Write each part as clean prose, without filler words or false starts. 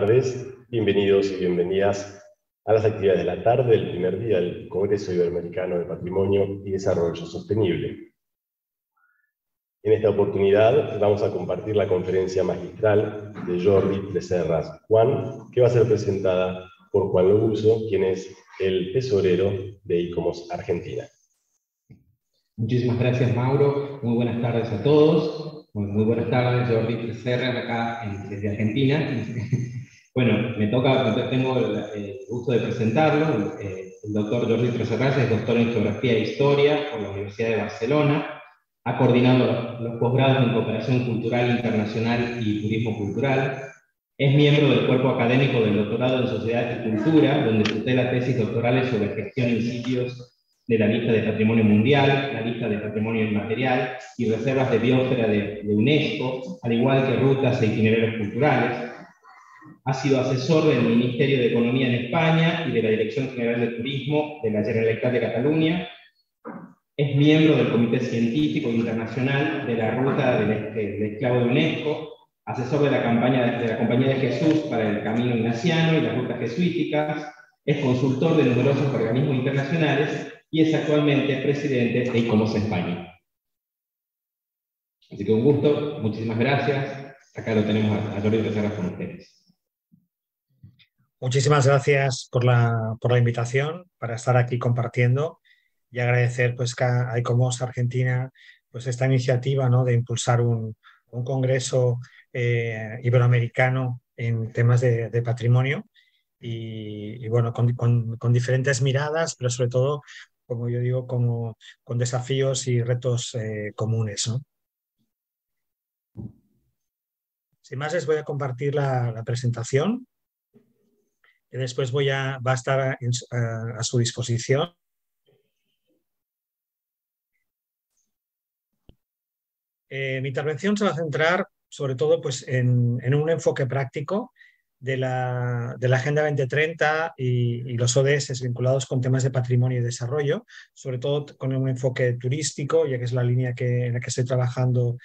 tardes, bienvenidos y bienvenidas a las actividades de la tarde del primer día del Congreso Iberoamericano de Patrimonio y Desarrollo Sostenible. En esta oportunidad vamos a compartir la conferencia magistral de Jordi Tresserras Juan, que va a ser presentada por Juan Lobuso, quien es el tesorero de ICOMOS Argentina. Muchísimas gracias, Mauro. Muy buenas tardes a todos. Muy buenas tardes, Jordi Tresserras, acá desde Argentina. Bueno, tengo el gusto de presentarlo. El doctor Jordi Tresserras es doctor en Geografía e Historia por la Universidad de Barcelona. Ha coordinado los posgrados en Cooperación Cultural Internacional y Turismo Cultural. Es miembro del cuerpo académico del doctorado en Sociedad y Cultura, donde tutela tesis doctorales sobre gestión en sitios de la lista de Patrimonio Mundial, la lista de Patrimonio Inmaterial y reservas de biosfera de UNESCO, al igual que rutas e itinerarios culturales. Ha sido asesor del Ministerio de Economía en España y de la Dirección General de Turismo de la Generalitat de Cataluña. Es miembro del Comité Científico Internacional de la Ruta del Esclavo de UNESCO, asesor de la Compañía de Jesús para el Camino Ignaciano y las rutas jesuíticas. Es consultor de numerosos organismos internacionales y es actualmente presidente de ICOMOS España. Así que un gusto, muchísimas gracias. Acá lo tenemos a Jordi Tresserras con ustedes. Muchísimas gracias por la invitación para estar aquí compartiendo y agradecer pues, a ICOMOS Argentina pues, esta iniciativa, ¿no?, de impulsar un congreso iberoamericano en temas de patrimonio y bueno, con diferentes miradas, pero sobre todo, como yo digo, con desafíos y retos comunes, ¿no? Sin más, les voy a compartir la presentación, que después va a estar a su disposición. Mi intervención se va a centrar sobre todo pues, en un enfoque práctico de la Agenda 2030 y los ODS vinculados con temas de patrimonio y desarrollo, sobre todo con un enfoque turístico, ya que es la línea en la que estoy trabajando,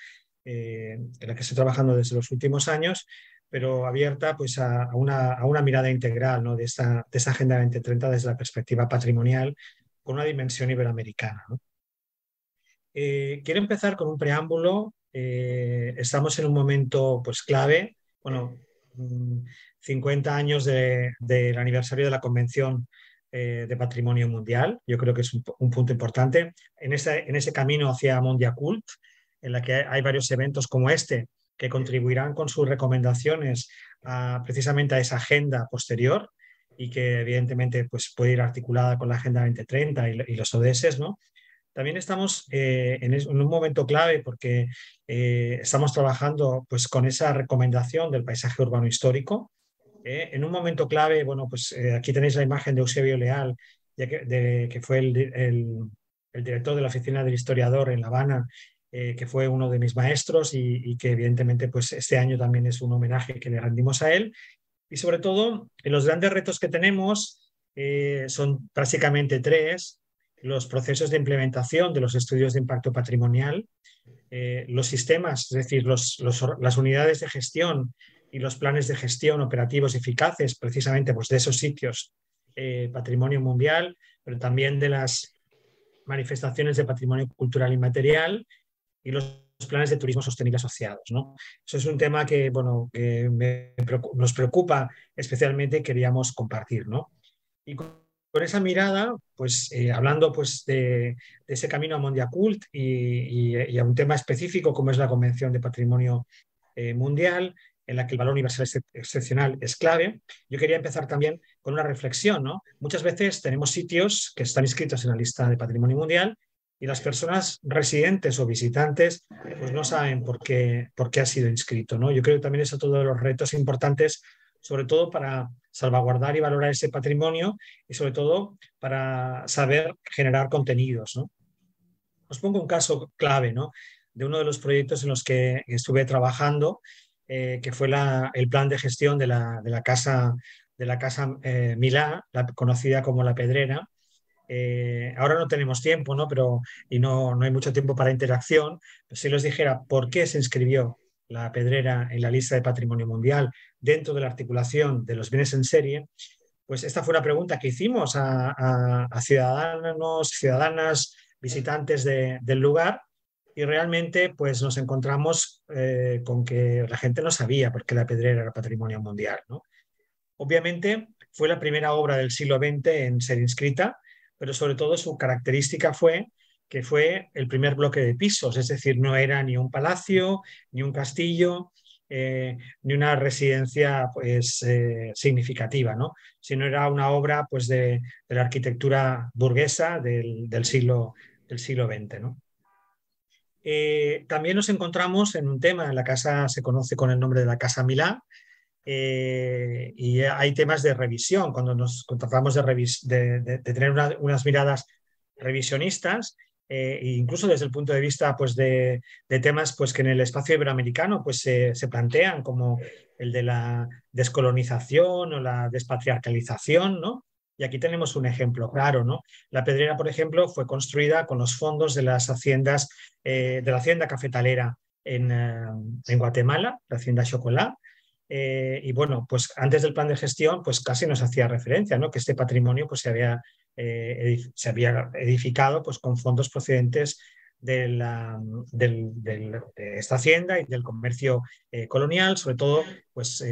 desde los últimos años, pero abierta pues, a una mirada integral, ¿no?, de esa Agenda 2030 desde la perspectiva patrimonial, con una dimensión iberoamericana, ¿no? Quiero empezar con un preámbulo. Estamos en un momento pues, clave. Bueno, 50 años del aniversario de la Convención de Patrimonio Mundial. Yo creo que es un punto importante. En ese camino hacia Mondiacult, en la que hay varios eventos como este, que contribuirán con sus recomendaciones precisamente a esa agenda posterior y que evidentemente pues, puede ir articulada con la Agenda 2030 y los ODS, ¿no? También estamos en un momento clave porque estamos trabajando pues, con esa recomendación del paisaje urbano histórico. En un momento clave, bueno, pues aquí tenéis la imagen de Eusebio Leal, que fue el director de la Oficina del Historiador en La Habana, que fue uno de mis maestros y que evidentemente pues, este año también es un homenaje que le rendimos a él. Y sobre todo, los grandes retos que tenemos son básicamente tres: los procesos de implementación de los estudios de impacto patrimonial, los sistemas, es decir, las unidades de gestión y los planes de gestión operativos eficaces precisamente pues, de esos sitios patrimonio mundial, pero también de las manifestaciones de patrimonio cultural inmaterial y los planes de turismo sostenible asociados, ¿no? Eso es un tema que, bueno, nos preocupa especialmente y queríamos compartir, ¿no? Y con esa mirada, pues hablando pues, de ese camino a Mondiacult y a un tema específico como es la Convención de Patrimonio Mundial, en la que el valor universal excepcional es clave, yo quería empezar también con una reflexión, ¿no? Muchas veces tenemos sitios que están inscritos en la lista de Patrimonio Mundial y las personas residentes o visitantes pues, no saben por qué ha sido inscrito, ¿no? Yo creo que también es otro de los retos importantes, sobre todo para salvaguardar y valorar ese patrimonio y sobre todo para saber generar contenidos, ¿no? Os pongo un caso clave, ¿no?, de uno de los proyectos en los que estuve trabajando, que fue el plan de gestión de la casa Milá, conocida como La Pedrera. Ahora no tenemos tiempo, ¿no? Y no hay mucho tiempo para interacción. Pero si les dijera por qué se inscribió la pedrera en la lista de Patrimonio Mundial dentro de la articulación de los bienes en serie, pues esta fue una pregunta que hicimos a ciudadanos, ciudadanas, visitantes del lugar, y realmente pues nos encontramos con que la gente no sabía por qué la pedrera era Patrimonio Mundial, ¿no? Obviamente fue la primera obra del siglo XX en ser inscrita, pero sobre todo su característica fue que fue el primer bloque de pisos, es decir, no era ni un palacio, ni un castillo, ni una residencia pues, significativa, ¿no? Sino era una obra pues, de la arquitectura burguesa del siglo XX, ¿no? También nos encontramos en un tema, en la casa se conoce con el nombre de la Casa Milà, y hay temas de revisión, cuando nos tratamos de tener unas miradas revisionistas, incluso desde el punto de vista pues, de temas pues, que en el espacio iberoamericano pues, se plantean, como el de la descolonización o la despatriarcalización, ¿no? Y aquí tenemos un ejemplo claro, ¿no? La pedrera, por ejemplo, fue construida con los fondos de las haciendas, de la hacienda cafetalera en Guatemala, la hacienda Chocolá. Y bueno, pues antes del plan de gestión, pues casi nos hacía referencia, ¿no? Que este patrimonio pues, se había edificado pues, con fondos procedentes de esta hacienda y del comercio colonial, sobre todo pues,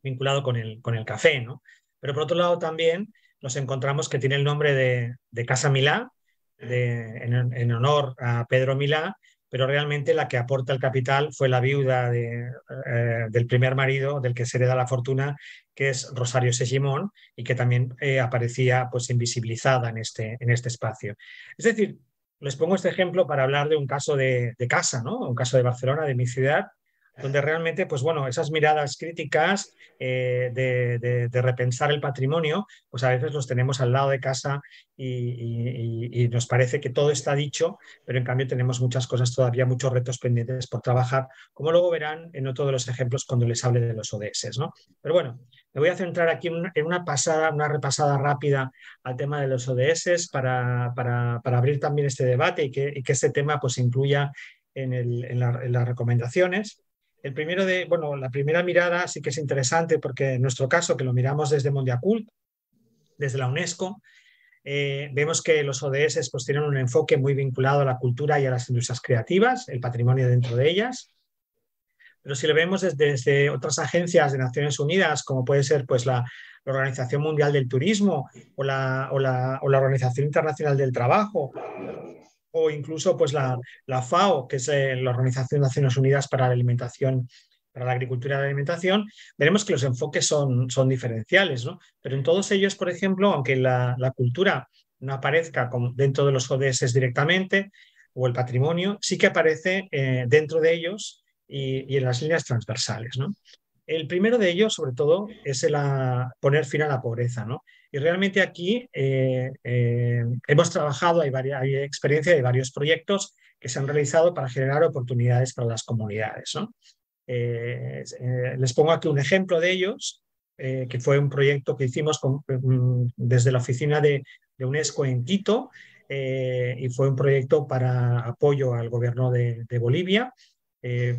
vinculado con el café, ¿no? Pero por otro lado también nos encontramos que tiene el nombre de Casa Milà, en honor a Pedro Milà, pero realmente la que aporta el capital fue la viuda del primer marido, del que se hereda la fortuna, que es Rosario Segimon, y que también aparecía pues, invisibilizada en este espacio. Es decir, les pongo este ejemplo para hablar de un caso de casa, ¿no? Un caso de Barcelona, de mi ciudad, donde realmente, pues bueno, esas miradas críticas de repensar el patrimonio, pues a veces los tenemos al lado de casa y nos parece que todo está dicho, pero en cambio tenemos muchas cosas todavía, muchos retos pendientes por trabajar, como luego verán en otro de los ejemplos cuando les hable de los ODS, ¿no? Pero bueno, me voy a centrar aquí en una repasada rápida al tema de los ODS para abrir también este debate y que este tema pues incluya en las recomendaciones. La primera mirada sí que es interesante porque en nuestro caso, que lo miramos desde Mondiacult, desde la UNESCO, vemos que los ODS pues, tienen un enfoque muy vinculado a la cultura y a las industrias creativas, el patrimonio dentro de ellas. Pero si lo vemos desde otras agencias de Naciones Unidas, como puede ser pues, la Organización Mundial del Turismo o la Organización Internacional del Trabajo, o incluso pues, la FAO, que es la Organización de Naciones Unidas para la Alimentación, para la Agricultura y la Alimentación, veremos que los enfoques son diferenciales, ¿no? Pero en todos ellos, por ejemplo, aunque la cultura no aparezca dentro de los ODS directamente, o el patrimonio, sí que aparece dentro de ellos y en las líneas transversales, ¿no? El primero de ellos, sobre todo, es poner fin a la pobreza, ¿no? Y realmente aquí hemos trabajado, hay experiencia de varios proyectos que se han realizado para generar oportunidades para las comunidades, ¿no? Les pongo aquí un ejemplo de ellos, que fue un proyecto que hicimos desde la oficina de UNESCO en Quito, y fue un proyecto para apoyo al gobierno de Bolivia,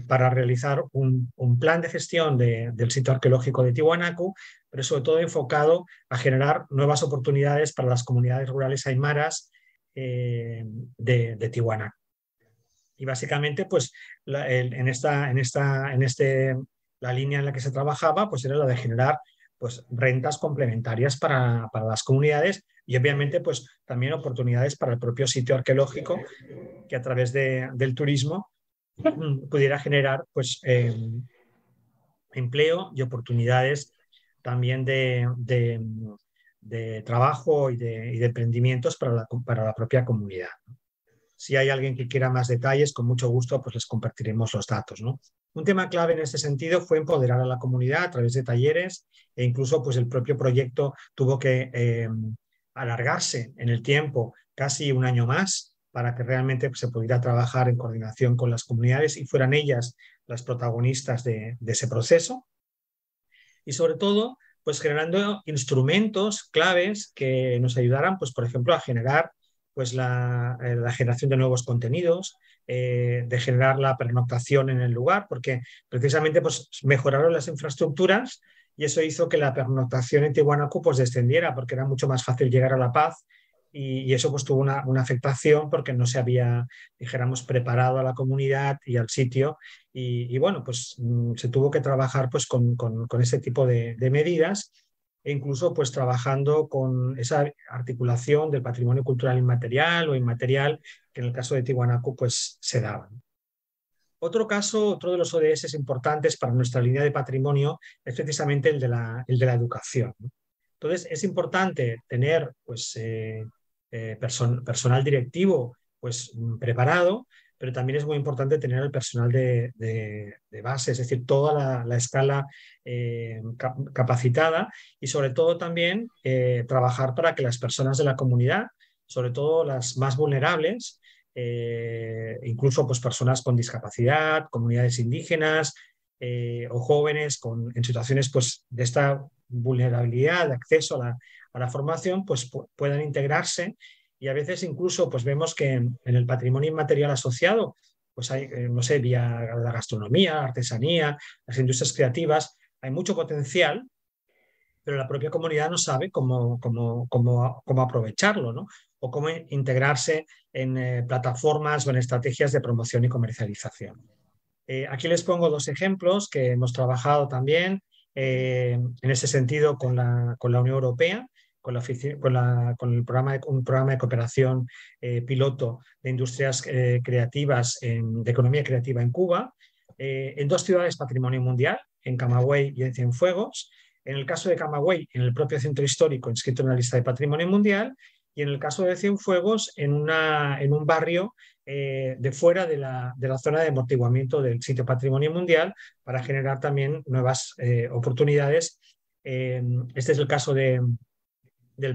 para realizar un plan de gestión del sitio arqueológico de Tiwanaku, pero sobre todo enfocado a generar nuevas oportunidades para las comunidades rurales aymaras de Tiwanaku. Y básicamente, pues, la línea en la que se trabajaba pues, era la de generar pues, rentas complementarias para las comunidades y obviamente pues, también oportunidades para el propio sitio arqueológico, que a través del turismo pudiera generar pues, empleo y oportunidades también de trabajo y de emprendimientos para la propia comunidad. Si hay alguien que quiera más detalles, con mucho gusto pues les compartiremos los datos, ¿no? Un tema clave en este sentido fue empoderar a la comunidad a través de talleres e incluso pues, el propio proyecto tuvo que alargarse en el tiempo casi un año más para que realmente pues, se pudiera trabajar en coordinación con las comunidades y fueran ellas las protagonistas de ese proceso. Y sobre todo, pues generando instrumentos claves que nos ayudaran, pues, por ejemplo, a generar pues la generación de nuevos contenidos, de generar la pernoctación en el lugar, porque precisamente pues, mejoraron las infraestructuras y eso hizo que la pernoctación en Tiwanaku pues, descendiera, porque era mucho más fácil llegar a La Paz y eso pues, tuvo una afectación porque no se había, dijéramos, preparado a la comunidad y al sitio y bueno, pues se tuvo que trabajar pues, con ese tipo de medidas e incluso pues trabajando con esa articulación del patrimonio cultural inmaterial o inmaterial que en el caso de Tiwanaku pues se daba. Otro caso, otro de los ODS importantes para nuestra línea de patrimonio es precisamente el de la educación. Entonces es importante tener pues, personal directivo pues, preparado, pero también es muy importante tener el personal de base, es decir, toda la escala capacitada y sobre todo también trabajar para que las personas de la comunidad, sobre todo las más vulnerables, incluso pues, personas con discapacidad, comunidades indígenas o jóvenes en situaciones pues, de esta vulnerabilidad, de acceso a la formación, pues puedan integrarse y a veces incluso pues vemos que en el patrimonio inmaterial asociado pues hay, no sé, vía la gastronomía, la artesanía, las industrias creativas, hay mucho potencial, pero la propia comunidad no sabe cómo aprovecharlo, ¿no? O cómo integrarse en plataformas o en estrategias de promoción y comercialización. Aquí les pongo dos ejemplos que hemos trabajado también en ese sentido con la Unión Europea, con el un programa de cooperación piloto de industrias creativas, de economía creativa en Cuba, en dos ciudades patrimonio mundial, en Camagüey y en Cienfuegos. En el caso de Camagüey, en el propio centro histórico inscrito en la lista de patrimonio mundial, y en el caso de Cienfuegos, en un barrio de fuera de la zona de amortiguamiento del sitio patrimonio mundial para generar también nuevas oportunidades. Este es el caso del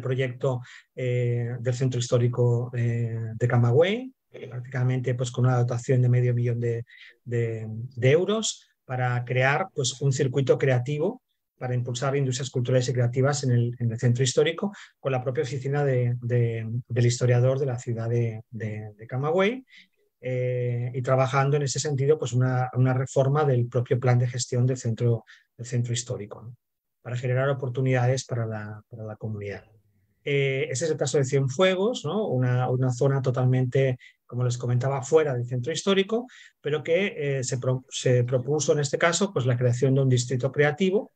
proyecto del centro histórico de Camagüey, prácticamente pues, con una dotación de $500,000 euros para crear pues, un circuito creativo para impulsar industrias culturales y creativas en el centro histórico, con la propia oficina del historiador de la ciudad de Camagüey, y trabajando en ese sentido pues una reforma del propio plan de gestión del centro histórico, ¿no? Para generar oportunidades para la comunidad. Ese es el caso de Cienfuegos, ¿no? Una zona totalmente, como les comentaba, fuera del centro histórico, pero que se propuso en este caso pues, la creación de un distrito creativo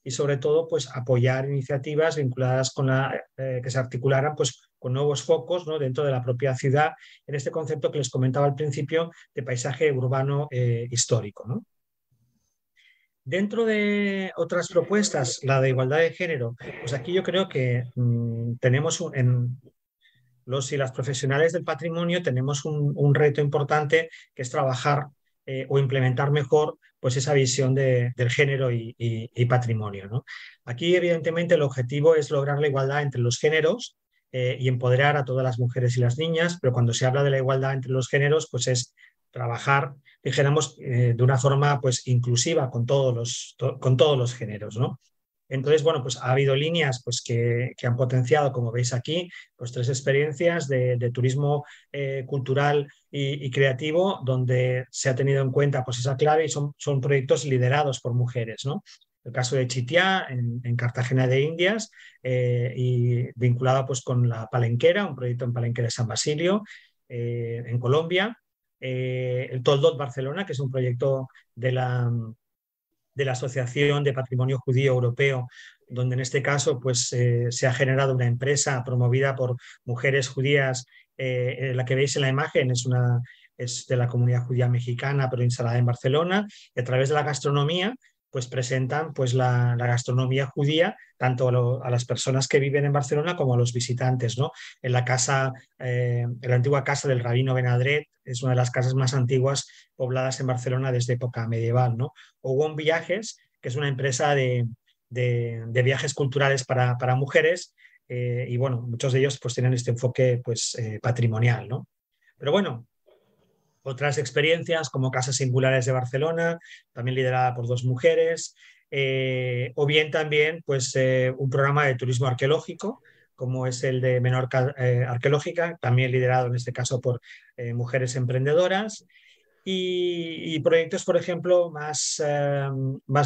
y sobre todo pues, apoyar iniciativas vinculadas con que se articularan pues, con nuevos focos, ¿no? Dentro de la propia ciudad, en este concepto que les comentaba al principio de paisaje urbano histórico, ¿no? Dentro de otras propuestas, la de igualdad de género, pues aquí yo creo que tenemos en los y las profesionales del patrimonio tenemos un reto importante que es trabajar o implementar mejor pues esa visión del género y patrimonio, ¿no? Aquí evidentemente el objetivo es lograr la igualdad entre los géneros y empoderar a todas las mujeres y las niñas, pero cuando se habla de la igualdad entre los géneros pues es trabajar, dijéramos, de una forma pues, inclusiva con todos los géneros, ¿no? Entonces, bueno, pues ha habido líneas pues, que han potenciado, como veis aquí, pues 3 experiencias de turismo cultural y creativo, donde se ha tenido en cuenta pues, esa clave y son proyectos liderados por mujeres, ¿no? El caso de Chitiá, en Cartagena de Indias, y vinculado pues, con la Palenquera, un proyecto en Palenquera de San Basilio, en Colombia. El Toldot Barcelona, que es un proyecto de la Asociación de Patrimonio Judío Europeo, donde en este caso pues, se ha generado una empresa promovida por mujeres judías. La que veis en la imagen es de la comunidad judía mexicana, pero instalada en Barcelona, y a través de la gastronomía pues presentan pues, la gastronomía judía tanto a las personas que viven en Barcelona como a los visitantes, ¿no? En la antigua casa del Rabino Benadret, es una de las casas más antiguas pobladas en Barcelona desde época medieval, ¿no? O Won Viajes, que es una empresa de viajes culturales para mujeres, y bueno, muchos de ellos pues tienen este enfoque pues, patrimonial, ¿no? Pero bueno, otras experiencias como Casas Singulares de Barcelona, también liderada por 2 mujeres, o bien también pues, un programa de turismo arqueológico, como es el de Menorca Arqueológica, también liderado en este caso por mujeres emprendedoras. Y proyectos, por ejemplo, más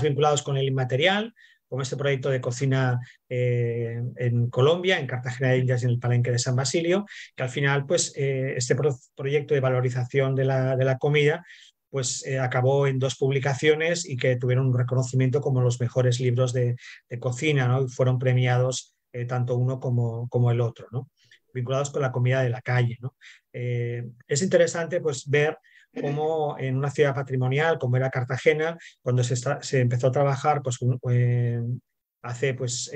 vinculados con el inmaterial, como este proyecto de cocina en Colombia, en Cartagena de Indias y en el Palenque de San Basilio, que al final, pues, este proyecto de valorización de la comida, pues acabó en 2 publicaciones y que tuvieron un reconocimiento como los mejores libros de cocina, ¿no? Y fueron premiados tanto uno como el otro, ¿no? Vinculados con la comida de la calle, ¿no? Es interesante, pues, ver cómo en una ciudad patrimonial como era Cartagena, cuando se empezó a trabajar pues, hace pues,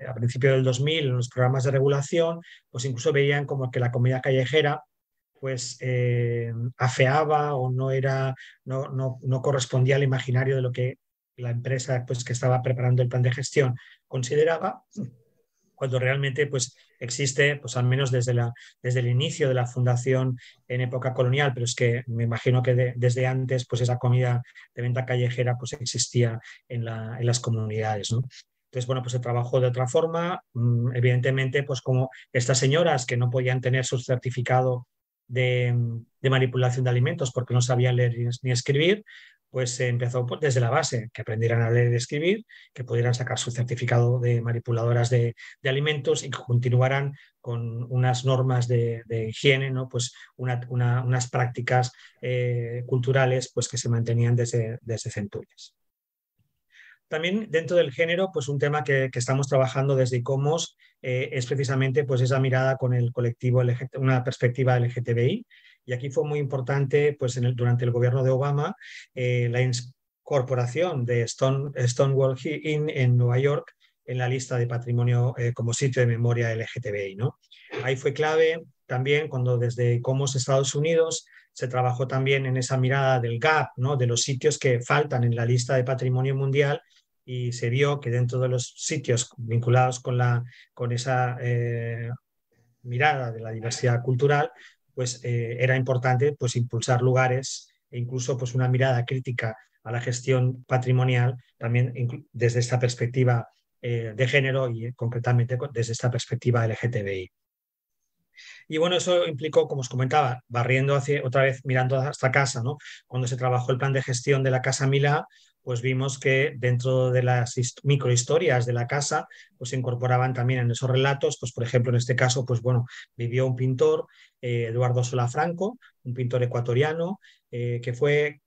a principios del 2000 en los programas de regulación, pues incluso veían como que la comida callejera pues afeaba o no correspondía al imaginario de lo que la empresa pues, que estaba preparando el plan de gestión consideraba, cuando realmente pues, existe, pues, al menos desde el inicio de la fundación en época colonial, pero es que me imagino que desde antes pues, esa comida de venta callejera pues, existía en las comunidades, ¿no? Entonces, bueno, pues se trabajó de otra forma, evidentemente, pues como estas señoras que no podían tener su certificado de manipulación de alimentos porque no sabían leer ni escribir, pues se empezó desde la base, que aprendieran a leer y escribir, que pudieran sacar su certificado de manipuladoras de alimentos y que continuaran con unas normas de higiene, ¿no? Pues unas prácticas culturales pues que se mantenían desde centurias. También dentro del género, pues un tema que estamos trabajando desde ICOMOS es precisamente pues esa mirada con el colectivo, una perspectiva LGTBI. Y aquí fue muy importante pues durante el gobierno de Obama la incorporación de Stonewall Inn en Nueva York en la lista de patrimonio como sitio de memoria LGTBI, ¿no? Ahí fue clave también cuando desde ICOMOS Estados Unidos se trabajó también en esa mirada del gap, ¿no? De los sitios que faltan en la lista de patrimonio mundial, y se vio que dentro de los sitios vinculados con esa mirada de la diversidad cultural, pues era importante pues, impulsar lugares e incluso pues, una mirada crítica a la gestión patrimonial también desde esta perspectiva de género y concretamente desde esta perspectiva LGTBI. Y bueno, eso implicó, como os comentaba, barriendo otra vez mirando hasta casa, ¿no? Cuando se trabajó el plan de gestión de la Casa Milá, pues vimos que dentro de las microhistorias de la casa, pues se incorporaban también en esos relatos, pues por ejemplo, en este caso, pues bueno, vivió un pintor, Eduardo Solá Franco, un pintor ecuatoriano, que fue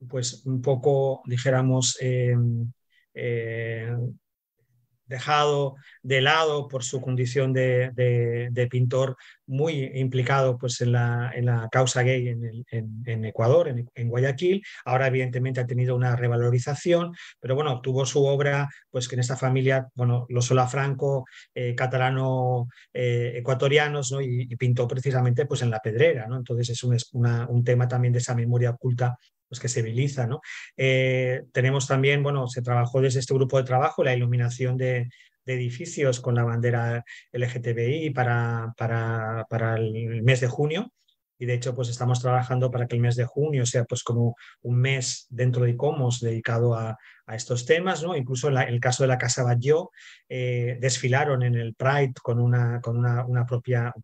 pues un poco, dijéramos, dejado de lado por su condición de pintor, muy implicado pues, en la causa gay en Ecuador, en Guayaquil. Ahora evidentemente ha tenido una revalorización, pero bueno, tuvo su obra pues que en esta familia, bueno, los Solá Franco, catalano, ecuatorianos, ¿no? y pintó precisamente pues en La Pedrera, ¿no? Entonces es un tema también de esa memoria oculta pues que se utiliza, ¿no? Tenemos también, bueno, se trabajó desde este grupo de trabajo la iluminación de edificios con la bandera LGTBI para el mes de junio, y de hecho pues estamos trabajando para que el mes de junio sea pues como un mes dentro de ICOMOS dedicado a estos temas, ¿no? Incluso en el caso de la Casa Batlló desfilaron en el Pride con un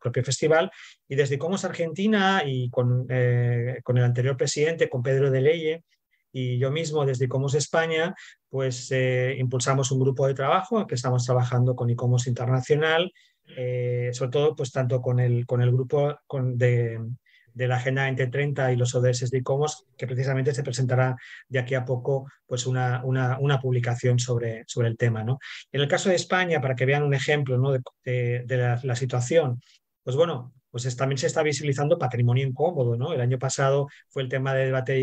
propio festival, y desde ICOMOS Argentina y con el anterior presidente, con Pedro de Leye, y yo mismo desde ICOMOS España, pues impulsamos un grupo de trabajo que estamos trabajando con ICOMOS Internacional, sobre todo pues tanto con el grupo de la Agenda 2030 y los ODS de ICOMOS, que precisamente se presentará de aquí a poco pues una publicación sobre el tema, ¿no? En el caso de España, para que vean un ejemplo, ¿no? de la situación, pues bueno, pues también se está visibilizando patrimonio incómodo, ¿no? El año pasado fue el tema de debate de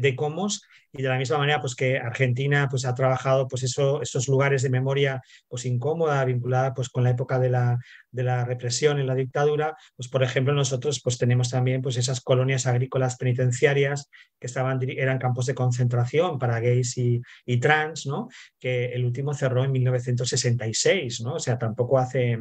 ICOMOS, y de la misma manera pues que Argentina pues ha trabajado pues esos lugares de memoria pues incómoda, vinculada pues con la época de la represión en la dictadura. Pues por ejemplo nosotros pues tenemos también pues esas colonias agrícolas penitenciarias que eran campos de concentración para gays y trans, ¿no? Que el último cerró en 1966, ¿no? O sea, tampoco hace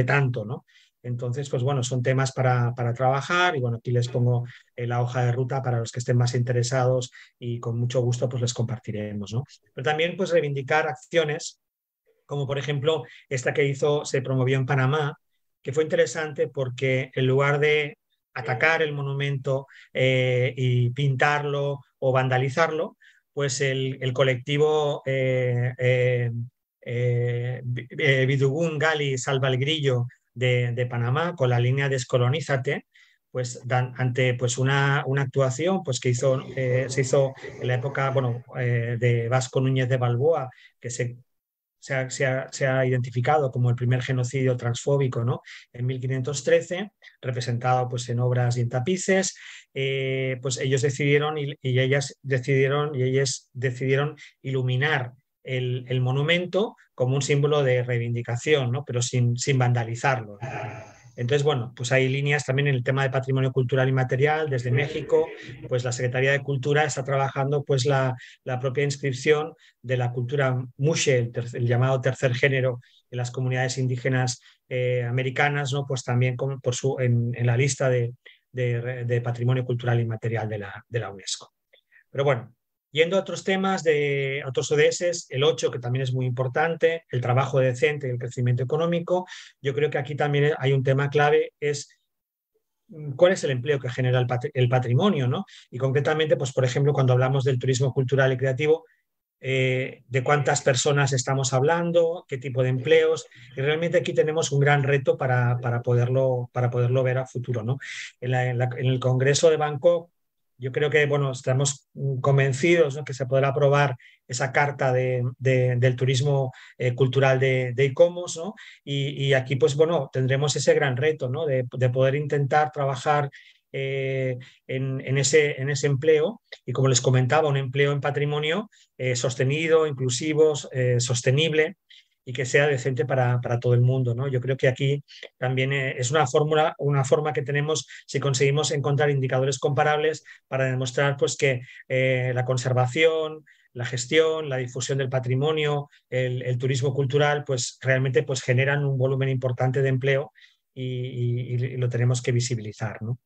tanto, ¿no? Entonces, pues bueno, son temas para trabajar, y bueno, aquí les pongo la hoja de ruta para los que estén más interesados, y con mucho gusto pues les compartiremos, ¿no? Pero también pues reivindicar acciones como por ejemplo esta que se promovió en Panamá, que fue interesante porque en lugar de atacar el monumento y pintarlo o vandalizarlo, pues el colectivo Bidugún Gali Salva el Grillo de Panamá, con la línea Descolonízate, pues ante pues una actuación pues que se hizo en la época de Vasco Núñez de Balboa, que se ha identificado como el primer genocidio transfóbico, ¿no? En 1513, representado pues, en obras y en tapices, pues ellos decidieron y ellas decidieron iluminar el monumento como un símbolo de reivindicación, ¿no? Pero sin vandalizarlo, ¿no? Entonces, bueno, pues hay líneas también en el tema de patrimonio cultural inmaterial. Desde México, pues la Secretaría de Cultura está trabajando pues la propia inscripción de la cultura Muxe, el llamado tercer género en las comunidades indígenas americanas, ¿no? Pues también en la lista de patrimonio cultural inmaterial de la UNESCO. Pero bueno, yendo a otros temas, de otros ODS, el 8, que también es muy importante, el trabajo decente y el crecimiento económico, yo creo que aquí también hay un tema clave, es cuál es el empleo que genera el patrimonio, ¿no? Y concretamente, pues por ejemplo, cuando hablamos del turismo cultural y creativo, de cuántas personas estamos hablando, qué tipo de empleos, y realmente aquí tenemos un gran reto para poderlo ver a futuro, ¿no? En el Congreso de Bangkok, yo creo que bueno, estamos convencidos, ¿no?, que se podrá aprobar esa carta del turismo cultural de ICOMOS, ¿no? Y aquí pues bueno, tendremos ese gran reto, ¿no?, de poder intentar trabajar en ese empleo, y como les comentaba, un empleo en patrimonio sostenido, inclusivo, sostenible, y que sea decente para todo el mundo, ¿no? Yo creo que aquí también es una forma que tenemos, si conseguimos encontrar indicadores comparables, para demostrar pues, que la conservación, la gestión, la difusión del patrimonio, el turismo cultural, pues realmente pues, generan un volumen importante de empleo y lo tenemos que visibilizar, ¿no?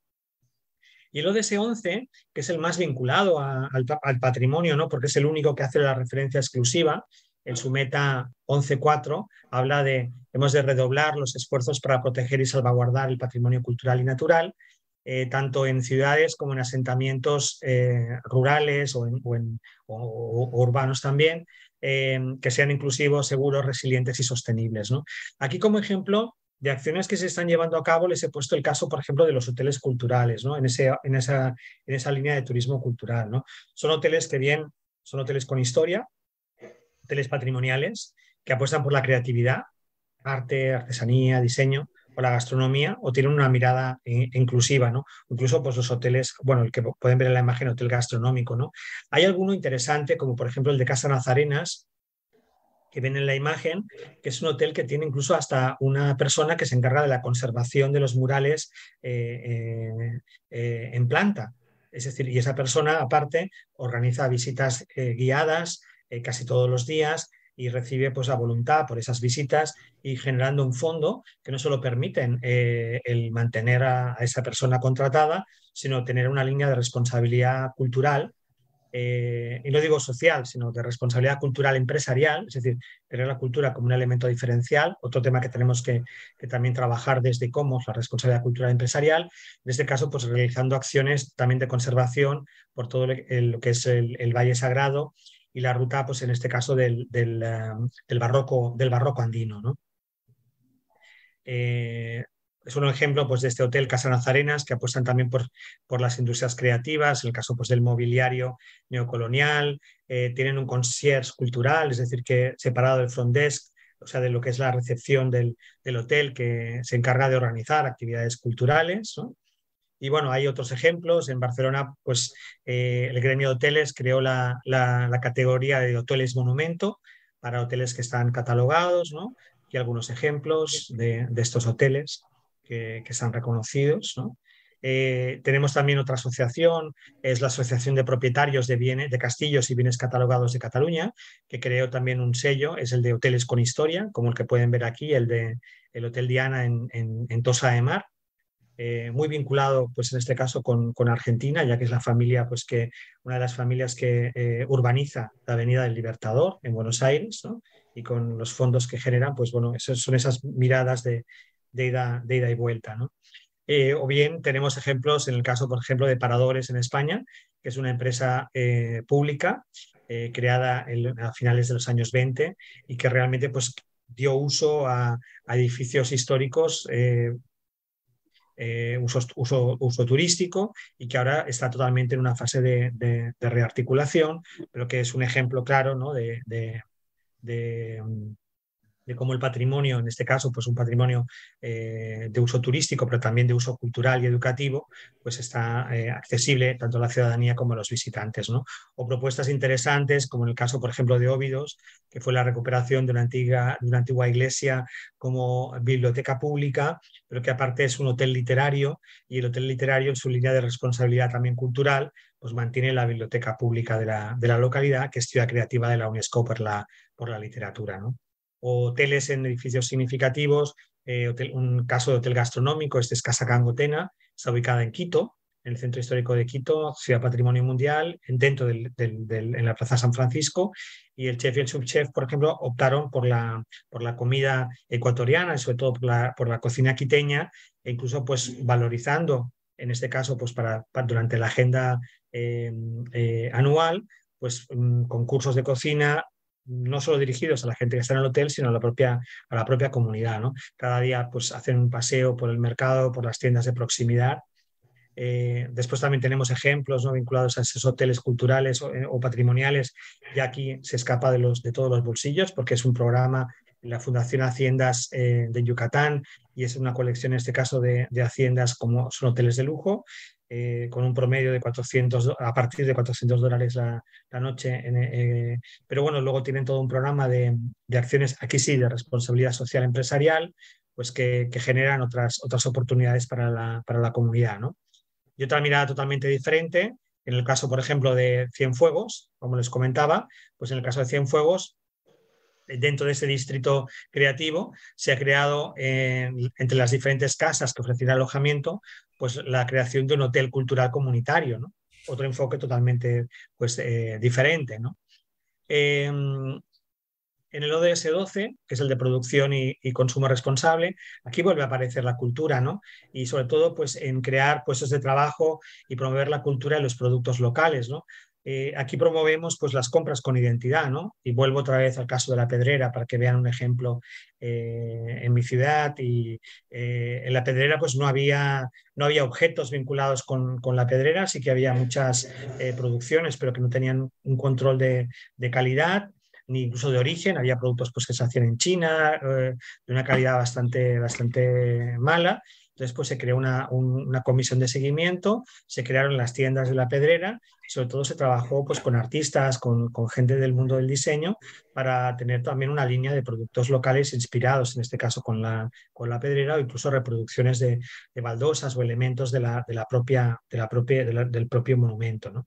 Y el ODS 11, que es el más vinculado al patrimonio, ¿no?, porque es el único que hace la referencia exclusiva, en su meta 11.4, habla de hemos de redoblar los esfuerzos para proteger y salvaguardar el patrimonio cultural y natural, tanto en ciudades como en asentamientos rurales o urbanos también, que sean inclusivos, seguros, resilientes y sostenibles, ¿no? Aquí como ejemplo de acciones que se están llevando a cabo, les he puesto el caso, por ejemplo, de los hoteles culturales, ¿no?, en esa línea de turismo cultural, ¿no? Son hoteles son hoteles con historia, hoteles patrimoniales, que apuestan por la creatividad, arte, artesanía, diseño, o la gastronomía, o tienen una mirada inclusiva, ¿no? Incluso pues, los hoteles, bueno, el que pueden ver en la imagen, hotel gastronómico, ¿no? Hay alguno interesante, como por ejemplo el de Casa Nazarenas, que ven en la imagen, que es un hotel que tiene incluso hasta una persona que se encarga de la conservación de los murales en planta. Es decir, y esa persona, aparte, organiza visitas guiadas casi todos los días y recibe pues, a voluntad por esas visitas, y generando un fondo que no solo permiten el mantener a esa persona contratada, sino tener una línea de responsabilidad cultural, y no digo social, sino de responsabilidad cultural empresarial, es decir, tener la cultura como un elemento diferencial. Otro tema que tenemos que también trabajar desde ICOMOS, la responsabilidad cultural empresarial, en este caso pues realizando acciones también de conservación por todo lo que es el Valle Sagrado y la ruta, pues en este caso del barroco andino, ¿no? Es un ejemplo pues, de este hotel Casa Nazarenas, que apuestan también por las industrias creativas, en el caso pues, del mobiliario neocolonial, tienen un concierge cultural, es decir, que separado del front desk, o sea, de lo que es la recepción del hotel, que se encarga de organizar actividades culturales, ¿no? Y bueno, hay otros ejemplos. En Barcelona, pues el gremio de hoteles creó la categoría de hoteles monumento para hoteles que están catalogados, ¿no? Y algunos ejemplos de estos hoteles que están reconocidos, ¿no? Tenemos también otra asociación, es la Asociación de Propietarios de Castillos y Bienes Catalogados de Cataluña, que creó también un sello, es el de Hoteles con Historia, como el que pueden ver aquí, el Hotel Diana en Tossa de Mar. Muy vinculado, pues en este caso, con Argentina, ya que es la familia, pues una de las familias que urbaniza la Avenida del Libertador en Buenos Aires, ¿no? y con los fondos que generan, pues bueno, son esas miradas de ida y vuelta, ¿no? O bien tenemos ejemplos en el caso, por ejemplo, de Paradores en España, que es una empresa pública creada a finales de los años 20 y que realmente pues, dio uso a edificios históricos, uso turístico, y que ahora está totalmente en una fase de rearticulación, pero que es un ejemplo claro, ¿no? de cómo el patrimonio, en este caso, pues un patrimonio de uso turístico, pero también de uso cultural y educativo, pues está accesible tanto a la ciudadanía como a los visitantes, ¿no? O propuestas interesantes, como en el caso, por ejemplo, de Óbidos, que fue la recuperación de una antigua iglesia como biblioteca pública, pero que aparte es un hotel literario, y el hotel literario, en su línea de responsabilidad también cultural, pues mantiene la biblioteca pública de la localidad, que es ciudad creativa de la UNESCO por la literatura, ¿no? O hoteles en edificios significativos, un caso de hotel gastronómico, este es Casa Cangotena, está ubicada en Quito, en el centro histórico de Quito, ciudad patrimonio mundial, dentro en la Plaza San Francisco, y el chef y el subchef, por ejemplo, optaron por la comida ecuatoriana y sobre todo por la cocina quiteña, e incluso pues valorizando, en este caso, pues durante la agenda anual, pues concursos de cocina, no solo dirigidos a la gente que está en el hotel, sino a la propia comunidad, ¿no? Cada día pues, hacen un paseo por el mercado, por las tiendas de proximidad. Después también tenemos ejemplos, ¿no? Vinculados a esos hoteles culturales o patrimoniales, y aquí se escapa de todos los bolsillos, porque es un programa en la Fundación Haciendas de Yucatán, y es una colección en este caso de haciendas como son hoteles de lujo, con un promedio de a partir de $400 la noche. Pero bueno, luego tienen todo un programa de acciones, aquí sí, de responsabilidad social empresarial, pues que generan otras oportunidades para la comunidad, ¿no? Y otra mirada totalmente diferente, en el caso, por ejemplo, de Cienfuegos, como les comentaba, pues en el caso de Cienfuegos, dentro de ese distrito creativo, se ha creado entre las diferentes casas que ofrecen alojamiento, pues la creación de un hotel cultural comunitario, ¿no? Otro enfoque totalmente pues, diferente, ¿no? En el ODS 12, que es el de producción y consumo responsable, aquí vuelve a aparecer la cultura, ¿no? Y sobre todo pues, en crear puestos de trabajo y promover la cultura de los productos locales, ¿no? Aquí promovemos pues, las compras con identidad, ¿no? Y vuelvo otra vez al caso de La Pedrera para que vean un ejemplo en mi ciudad. Y en La Pedrera pues, no había objetos vinculados con La Pedrera, sí que había muchas producciones, pero que no tenían un control de calidad ni incluso de origen. Había productos pues, que se hacían en China de una calidad bastante mala. Entonces pues, se creó una comisión de seguimiento, se crearon las tiendas de La Pedrera, y sobre todo se trabajó pues, con artistas, con gente del mundo del diseño, para tener también una línea de productos locales inspirados, en este caso con la Pedrera, o incluso reproducciones de baldosas o elementos del propio monumento, ¿no?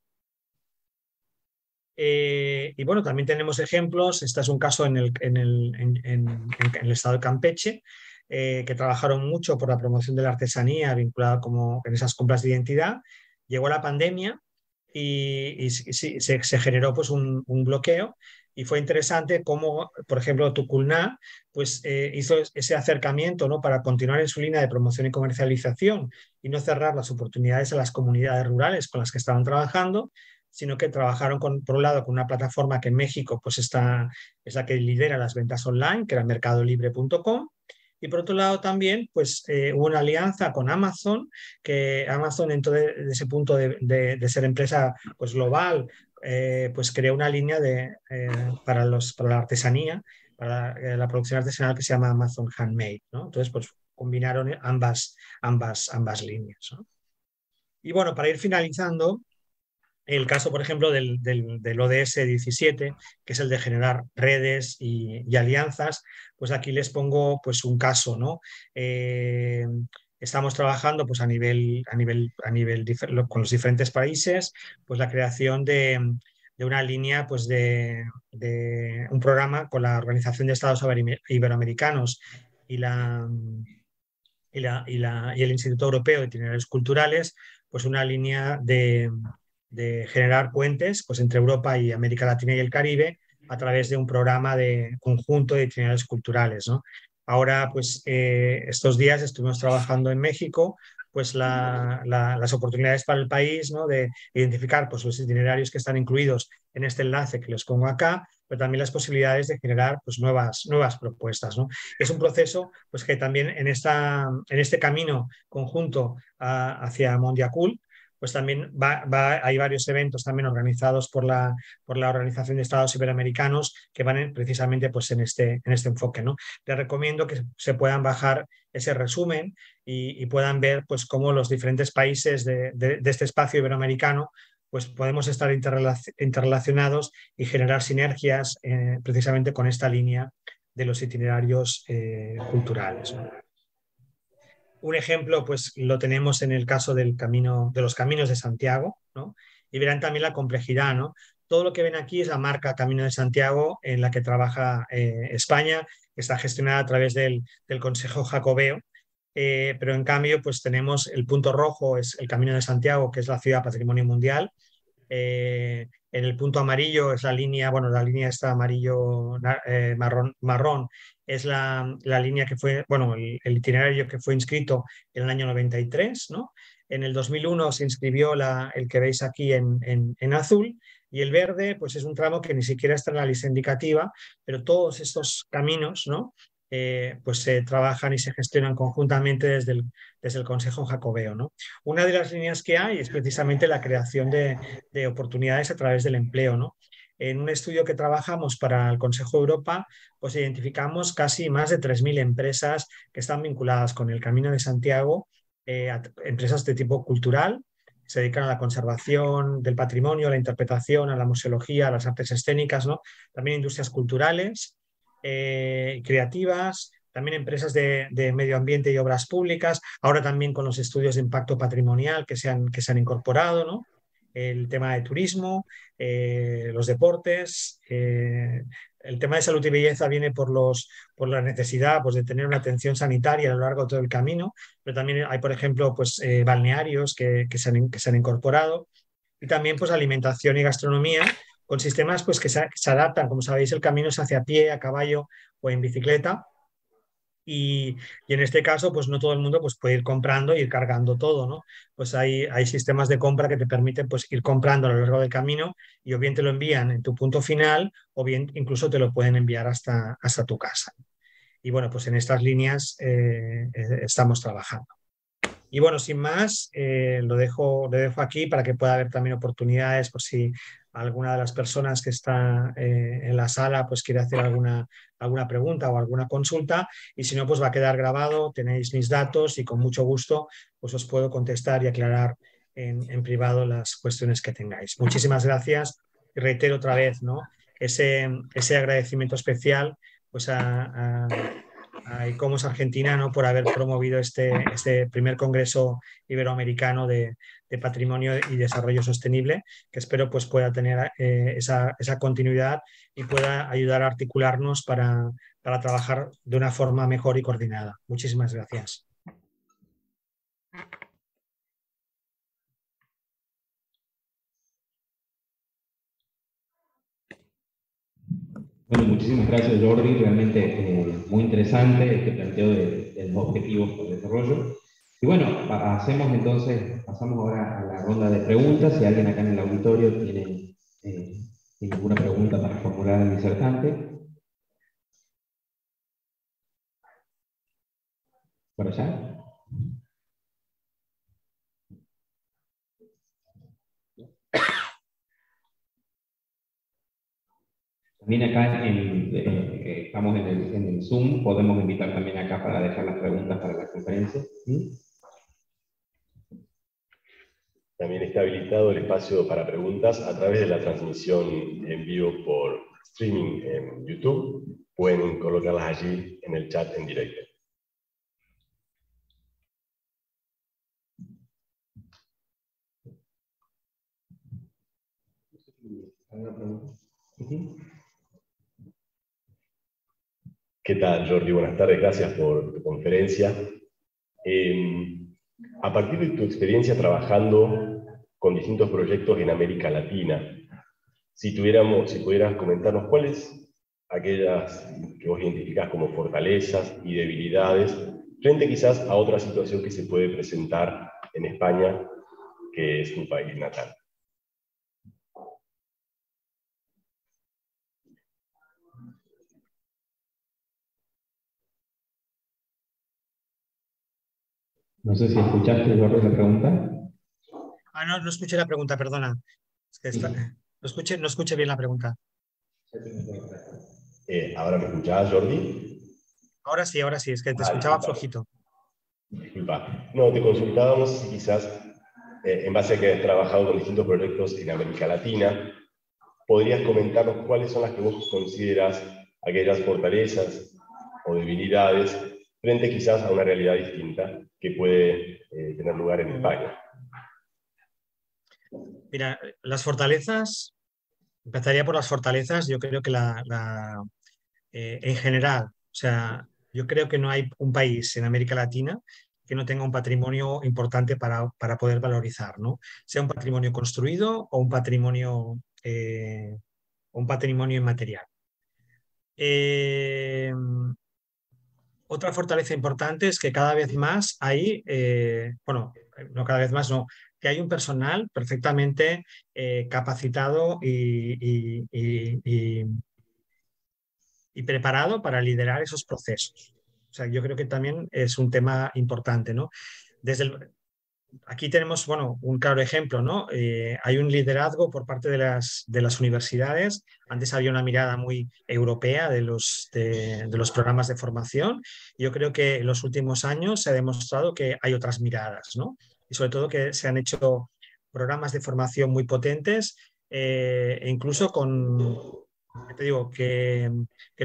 Y bueno, también tenemos ejemplos. Este es un caso en el estado de Campeche, que trabajaron mucho por la promoción de la artesanía vinculada como en esas compras de identidad. Llegó la pandemia y se generó pues, un bloqueo, y fue interesante cómo, por ejemplo, Tuculná pues, hizo ese acercamiento, ¿no? Para continuar en su línea de promoción y comercialización y no cerrar las oportunidades a las comunidades rurales con las que estaban trabajando, sino que trabajaron por un lado con una plataforma que en México pues es la que lidera las ventas online, que era mercadolibre.com, y por otro lado también pues, hubo una alianza con Amazon, que Amazon dentro de ese punto de ser empresa pues, global, pues creó una línea para la artesanía, para la producción artesanal, que se llama Amazon Handmade, ¿no? Entonces pues combinaron ambas líneas, ¿no? Y bueno, para ir finalizando, el caso, por ejemplo, del ODS 17, que es el de generar redes y alianzas, pues aquí les pongo pues, un caso, ¿no? Estamos trabajando pues, con los diferentes países, pues la creación de una línea pues, de un programa con la Organización de Estados Iberoamericanos y el Instituto Europeo de Itinerarios Culturales, pues una línea de generar puentes pues, entre Europa y América Latina y el Caribe, a través de un programa de conjunto de itinerarios culturales, ¿no? Ahora, pues estos días estuvimos trabajando en México, pues las oportunidades para el país, ¿no? De identificar pues, los itinerarios que están incluidos en este enlace que les pongo acá, pero también las posibilidades de generar pues, nuevas propuestas, ¿no? Es un proceso pues, que también en este camino conjunto hacia Mondiacult, pues también hay varios eventos también organizados por la Organización de Estados Iberoamericanos que van precisamente pues, en este enfoque, ¿no? Les recomiendo que se puedan bajar ese resumen y puedan ver pues, cómo los diferentes países de este espacio iberoamericano pues podemos estar interrelacionados y generar sinergias precisamente con esta línea de los itinerarios culturales, ¿no? Un ejemplo, pues lo tenemos en el caso de los caminos de Santiago, ¿no? Y verán también la complejidad, ¿no? Todo lo que ven aquí es la marca Camino de Santiago en la que trabaja España, que está gestionada a través del Consejo Jacobeo, pero en cambio, pues tenemos el punto rojo, es el Camino de Santiago, que es la ciudad Patrimonio Mundial. En el punto amarillo es la línea, bueno, la línea está amarillo marrón, es la línea que fue, bueno, el itinerario que fue inscrito en el año 93, ¿no? En el 2001 se inscribió el que veis aquí en azul, y el verde, pues es un tramo que ni siquiera está en la lista indicativa, pero todos estos caminos, ¿no? Pues se trabajan y se gestionan conjuntamente desde el Consejo Jacobeo, ¿no? Una de las líneas que hay es precisamente la creación de oportunidades a través del empleo, ¿no? En un estudio que trabajamos para el Consejo de Europa, pues identificamos casi más de 3.000 empresas que están vinculadas con el Camino de Santiago, empresas de tipo cultural, que se dedican a la conservación del patrimonio, a la interpretación, a la museología, a las artes escénicas, ¿no? También industrias culturales, creativas, también empresas de medio ambiente y obras públicas, ahora también con los estudios de impacto patrimonial que se han incorporado, ¿no? El tema de turismo, los deportes, el tema de salud y belleza viene por la necesidad pues, de tener una atención sanitaria a lo largo de todo el camino, pero también hay, por ejemplo, pues, balnearios que se han incorporado, y también pues, alimentación y gastronomía, con sistemas pues, que se adaptan. Como sabéis, el camino es hacia pie, a caballo o en bicicleta. Y en este caso, pues no todo el mundo pues, puede ir comprando e ir cargando todo, ¿no? Pues hay sistemas de compra que te permiten pues, ir comprando a lo largo del camino, y o bien te lo envían en tu punto final o bien incluso te lo pueden enviar hasta tu casa. Y bueno, pues en estas líneas estamos trabajando. Y bueno, sin más, lo dejo aquí para que pueda haber también oportunidades por si alguna de las personas que está en la sala pues quiere hacer alguna pregunta o alguna consulta, y si no, pues va a quedar grabado, tenéis mis datos y con mucho gusto pues os puedo contestar y aclarar en privado las cuestiones que tengáis. Muchísimas gracias y reitero otra vez, ¿no? ese agradecimiento especial pues a ICOMOS Argentina, ¿no? Por haber promovido este primer Congreso Iberoamericano de Patrimonio y Desarrollo Sostenible, que espero pues, pueda tener esa continuidad y pueda ayudar a articularnos para trabajar de una forma mejor y coordinada. Muchísimas gracias. Bueno, muchísimas gracias, Jordi. Realmente muy interesante este planteo de los objetivos para el desarrollo. Y bueno, pasamos ahora a la ronda de preguntas. Si alguien acá en el auditorio tiene alguna pregunta para formular al disertante. ¿Por allá? También acá estamos en el Zoom, podemos invitar también acá para dejar las preguntas para la conferencia. ¿Sí? También está habilitado el espacio para preguntas a través de la transmisión en vivo por streaming en YouTube. Pueden colocarlas allí en el chat en directo. ¿Alguna pregunta? ¿Qué tal, Jordi? Buenas tardes, gracias por tu conferencia. A partir de tu experiencia trabajando con distintos proyectos en América Latina, Si pudieras comentarnos cuáles aquellas que vos identificás como fortalezas y debilidades, frente quizás a otra situación que se puede presentar en España, que es tu país natal. No sé si escuchaste, Jorge, la pregunta. Ah, no, no escuché la pregunta, perdona. Es que no escuché bien la pregunta. ¿Ahora me escuchás, Jordi? Ahora sí, es que te escuchaba Disculpa. flojito. Disculpa. No, te consultábamos si quizás, en base a que has trabajado con distintos proyectos en América Latina, podrías comentarnos cuáles son las que vos consideras aquellas fortalezas o debilidades frente quizás a una realidad distinta que puede tener lugar en España. Mira, las fortalezas, empezaría por las fortalezas, yo creo que en general, o sea, yo creo que no hay un país en América Latina que no tenga un patrimonio importante para poder valorizar, ¿no? Sea un patrimonio construido o un patrimonio inmaterial. Otra fortaleza importante es que cada vez más hay, bueno, no cada vez más, no, que hay un personal perfectamente capacitado y preparado para liderar esos procesos. O sea, yo creo que también es un tema importante, ¿no? Aquí tenemos, bueno, un claro ejemplo, ¿no? Hay un liderazgo por parte de las universidades. Antes había una mirada muy europea de los programas de formación. Yo creo que en los últimos años se ha demostrado que hay otras miradas, ¿no? Y sobre todo que se han hecho programas de formación muy potentes, e incluso te digo, que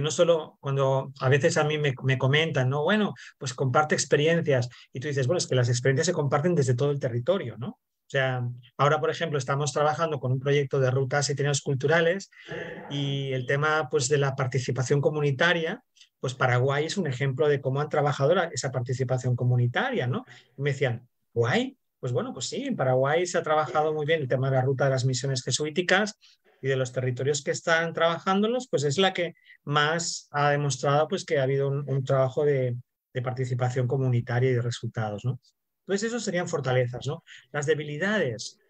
no solo cuando a veces a mí me comentan, ¿no? Bueno, pues comparte experiencias y tú dices, bueno, es que las experiencias se comparten desde todo el territorio, ¿no? O sea, ahora, por ejemplo, estamos trabajando con un proyecto de rutas y itinerarios culturales y el tema, pues, de la participación comunitaria, pues Paraguay es un ejemplo de cómo han trabajado esa participación comunitaria, ¿no? Y me decían, ¿Guay? Pues bueno, pues sí, en Paraguay se ha trabajado muy bien el tema de la ruta de las misiones jesuíticas y de los territorios que están trabajándolos, pues es la que más ha demostrado pues, que ha habido un trabajo de participación comunitaria y de resultados, ¿no? Entonces, eso serían fortalezas, ¿no? Las debilidades.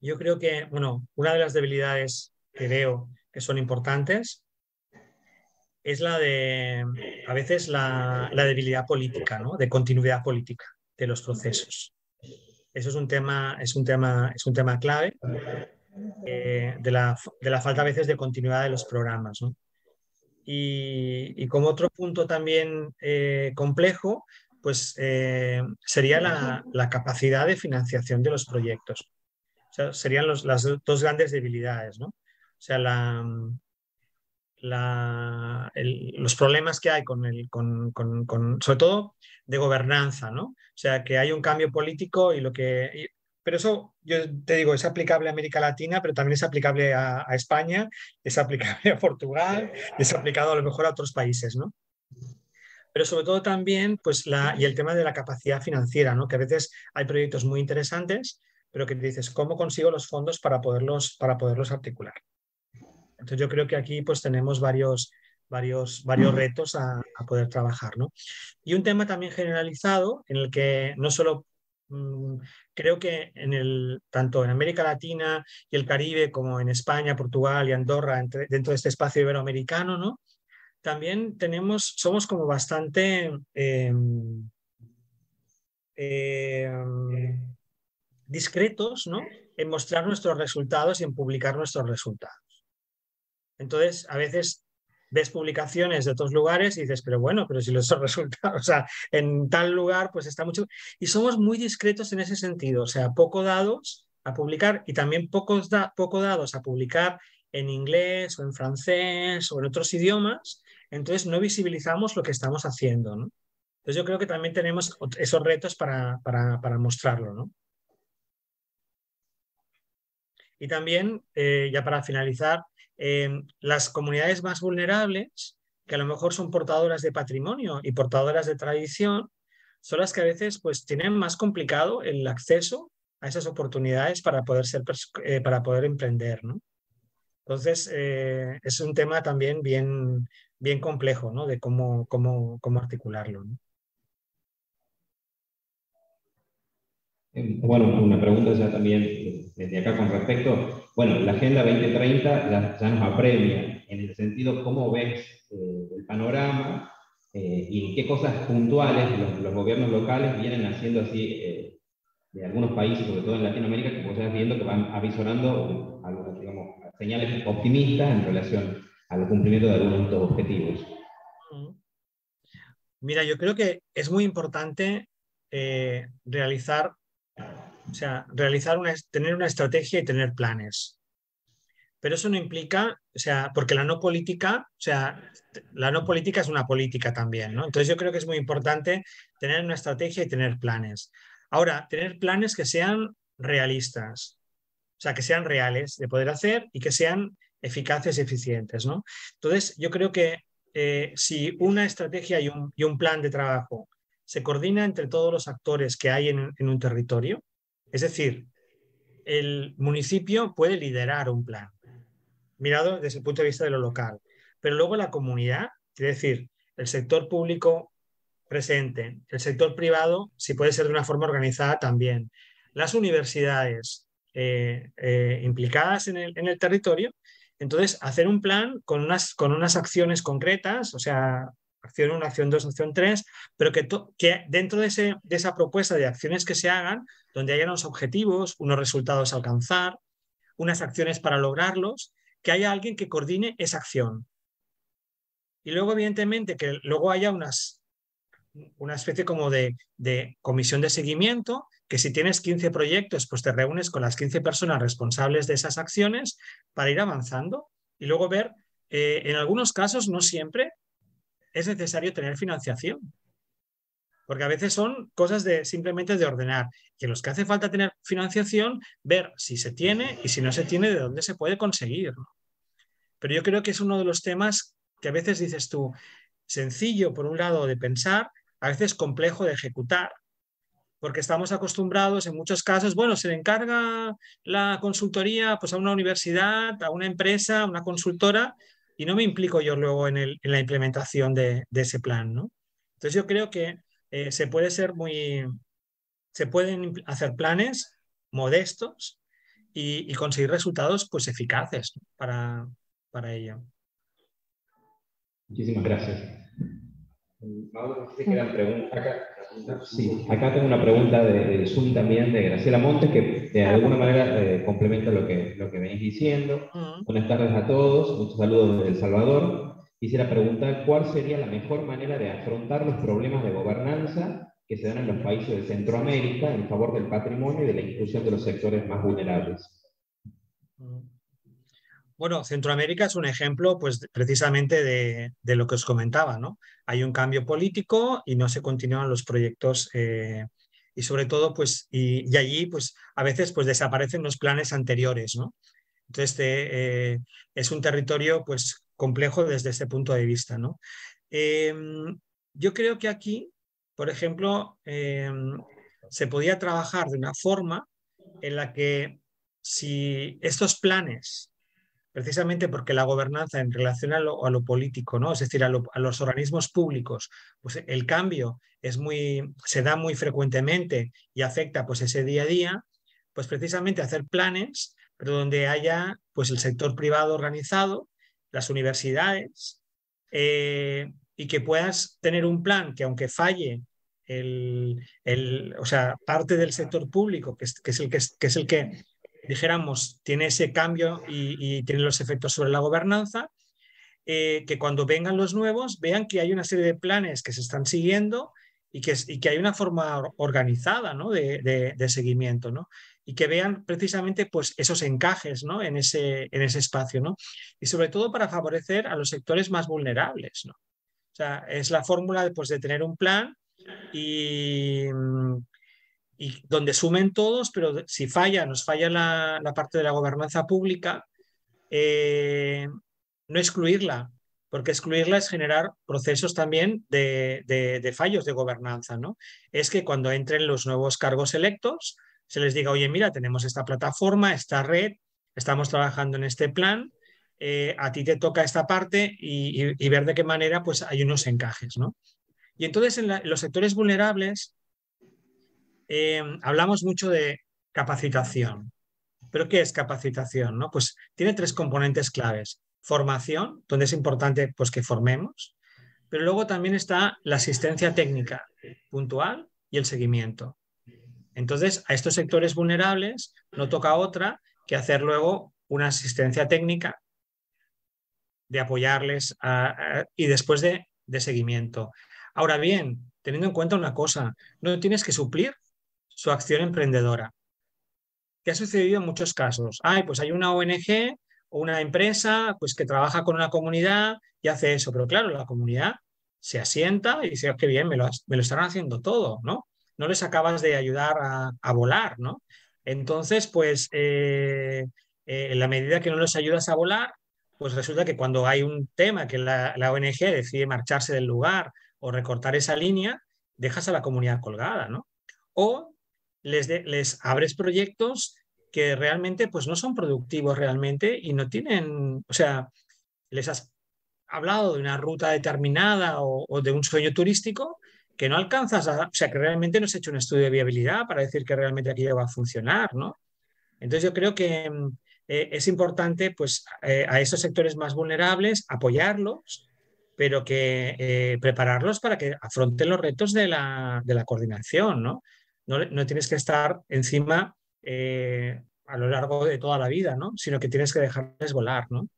Yo creo que, bueno, una de las debilidades que veo que son importantes es la de, a veces, la debilidad política, ¿no? De continuidad política de los procesos. Eso es un tema clave de la falta a veces de continuidad de los programas, ¿no? Y como otro punto también complejo, pues sería la capacidad de financiación de los proyectos. O sea, serían las dos grandes debilidades, ¿no? O sea, los problemas que hay sobre todo de gobernanza, ¿no? O sea, que hay un cambio político pero eso, yo te digo, es aplicable a América Latina, pero también es aplicable a España, es aplicable a Portugal, es aplicado a lo mejor a otros países, ¿no? Pero sobre todo también, pues, y el tema de la capacidad financiera, ¿no? Que a veces hay proyectos muy interesantes, pero que dices, ¿cómo consigo los fondos para poderlos articular? Entonces yo creo que aquí pues tenemos varios retos a poder trabajar, ¿no? Y un tema también generalizado en el que no solo creo que tanto en América Latina y el Caribe como en España, Portugal y Andorra, dentro de este espacio iberoamericano, ¿no? También somos como bastante discretos, ¿no? En mostrar nuestros resultados y en publicar nuestros resultados. Entonces, a veces ves publicaciones de otros lugares y dices, pero si los resultados, o sea, en tal lugar pues está mucho. Y somos muy discretos en ese sentido, o sea, poco dados a publicar y también poco dados a publicar en inglés o en francés o en otros idiomas, entonces no visibilizamos lo que estamos haciendo, ¿no? Entonces yo creo que también tenemos esos retos para mostrarlo, ¿no? Y también, ya para finalizar, las comunidades más vulnerables, que a lo mejor son portadoras de patrimonio y portadoras de tradición, son las que a veces pues, tienen más complicado el acceso a esas oportunidades para poder emprender, ¿no? Entonces, es un tema también bien complejo, ¿no? De cómo articularlo, ¿no? Bueno, una pregunta ya también desde acá con respecto, bueno, la Agenda 2030 ya nos apremia, en el sentido, ¿cómo ves el panorama y qué cosas puntuales los gobiernos locales vienen haciendo así de algunos países, sobre todo en Latinoamérica, que vos estás viendo que van avisorando algunas, digamos, señales optimistas en relación al cumplimiento de algunos de estos objetivos? Mira, yo creo que es muy importante realizar tener una estrategia y tener planes. Pero eso no implica, o sea, porque la no política, o sea, la no política es una política también, ¿no? Entonces yo creo que es muy importante tener una estrategia y tener planes. Ahora, tener planes que sean realistas, o sea, que sean reales de poder hacer y que sean eficaces y eficientes, ¿no? Entonces, yo creo que si una estrategia y un plan de trabajo se coordina entre todos los actores que hay en un territorio, es decir, el municipio puede liderar un plan, mirado desde el punto de vista de lo local, pero luego la comunidad, es decir, el sector público presente, el sector privado, si puede ser de una forma organizada también, las universidades implicadas en el territorio, entonces hacer un plan con unas acciones concretas, o sea, acción 1, acción 2, acción 3, pero que dentro de esa propuesta de acciones que se hagan, donde haya unos objetivos, unos resultados a alcanzar, unas acciones para lograrlos, que haya alguien que coordine esa acción. Y luego, evidentemente, que luego haya una especie como de comisión de seguimiento, que si tienes 15 proyectos, pues te reúnes con las 15 personas responsables de esas acciones para ir avanzando y luego ver, en algunos casos, no siempre es necesario tener financiación, porque a veces son cosas simplemente de ordenar, que los que hace falta tener financiación, ver si se tiene y si no se tiene, de dónde se puede conseguir. Pero yo creo que es uno de los temas que a veces dices tú, sencillo por un lado de pensar, a veces complejo de ejecutar, porque estamos acostumbrados en muchos casos, bueno, se le encarga la consultoría pues a una universidad, a una empresa, a una consultora, y no me implico yo luego en la implementación de ese plan, ¿no? Entonces yo creo que se pueden hacer planes modestos y conseguir resultados pues eficaces, ¿no? para ello. Muchísimas gracias. Mauro, no sé qué eran preguntas. Sí, acá tengo una pregunta del Zoom también de Graciela Montes, que de alguna manera complementa lo que venís diciendo. Buenas tardes a todos, muchos saludos desde El Salvador. Quisiera preguntar cuál sería la mejor manera de afrontar los problemas de gobernanza que se dan en los países de Centroamérica en favor del patrimonio y de la inclusión de los sectores más vulnerables. Bueno, Centroamérica es un ejemplo, pues, precisamente de lo que os comentaba, ¿no? Hay un cambio político y no se continúan los proyectos y sobre todo, pues, y allí, pues, a veces, pues, desaparecen los planes anteriores, ¿no? Entonces, es un territorio, pues, complejo desde ese punto de vista, ¿no? Yo creo que aquí, por ejemplo, se podía trabajar de una forma en la que si estos planes precisamente porque la gobernanza en relación a lo político, ¿no? Es decir, a los organismos públicos, pues el cambio se da muy frecuentemente y afecta pues ese día a día, pues precisamente hacer planes, pero donde haya pues el sector privado organizado, las universidades, y que puedas tener un plan que aunque falle o sea, parte del sector público, que es el que dijéramos, tiene ese cambio y tiene los efectos sobre la gobernanza, que cuando vengan los nuevos vean que hay una serie de planes que se están siguiendo y que hay una forma organizada, ¿no? de seguimiento, ¿no? Y que vean precisamente pues, esos encajes, ¿no? en ese espacio, ¿no? Y sobre todo para favorecer a los sectores más vulnerables, ¿no? O sea, es la fórmula pues, de tener un plan y donde sumen todos, pero si nos falla la parte de la gobernanza pública, no excluirla, porque excluirla es generar procesos también de fallos de gobernanza, ¿no? Es que cuando entren los nuevos cargos electos, se les diga, oye, mira, tenemos esta plataforma, esta red, estamos trabajando en este plan, a ti te toca esta parte y ver de qué manera pues, hay unos encajes, ¿no? Y entonces en los sectores vulnerables hablamos mucho de capacitación. ¿Pero qué es capacitación? ¿No? Pues tiene tres componentes claves. Formación, donde es importante pues, que formemos, pero luego también está la asistencia técnica puntual y el seguimiento. Entonces, a estos sectores vulnerables no toca otra que hacer luego una asistencia técnica de apoyarles y después de seguimiento. Ahora bien, teniendo en cuenta una cosa, no tienes que suplir su acción emprendedora, que ha sucedido en muchos casos. Pues hay una ONG o una empresa pues, que trabaja con una comunidad y hace eso, pero claro, la comunidad se asienta y dice, qué bien, me lo están haciendo todo, ¿no? No les acabas de ayudar a volar, ¿no? Entonces, pues, en la medida que no les ayudas a volar, pues resulta que cuando hay un tema que la ONG decide marcharse del lugar o recortar esa línea, dejas a la comunidad colgada, ¿no? O les abres proyectos que realmente pues, no son productivos realmente y no tienen, o sea, les has hablado de una ruta determinada o de un sueño turístico que no alcanzas, o sea, que realmente no se ha hecho un estudio de viabilidad para decir que realmente aquello va a funcionar, ¿no? Entonces yo creo que es importante pues, a esos sectores más vulnerables apoyarlos, pero que prepararlos para que afronten los retos de la coordinación, ¿no? No tienes que estar encima a lo largo de toda la vida, ¿no? Sino que tienes que dejarles volar, ¿no?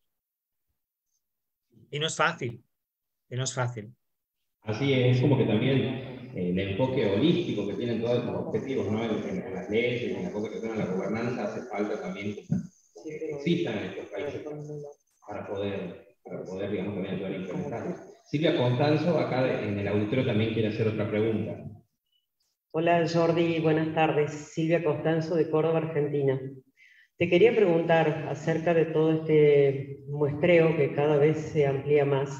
Y no es fácil, y no es fácil. Así es como que también el enfoque holístico que tienen todos estos objetivos, ¿no? En las leyes, en las cosas que son la gobernanza, hace falta también que existan en estos países para poder digamos, también ayudar a implementarlos. Silvia Constanzo, acá en el auditorio, también quiere hacer otra pregunta. Hola Jordi, buenas tardes. Silvia Constanzo de Córdoba, Argentina. Te quería preguntar acerca de todo este muestreo que cada vez se amplía más,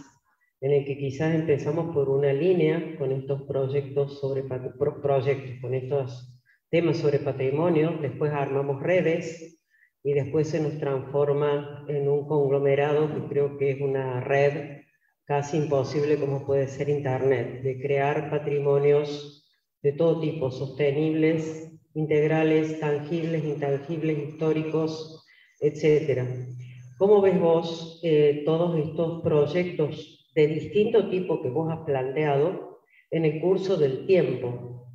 en el que quizás empezamos por una línea con estos proyectos con estos temas sobre patrimonio, después armamos redes y después se nos transforma en un conglomerado que creo que es una red casi imposible como puede ser Internet, de crear patrimonios de todo tipo, sostenibles, integrales, tangibles, intangibles, históricos, etc. ¿Cómo ves vos todos estos proyectos de distinto tipo que vos has planteado en el curso del tiempo?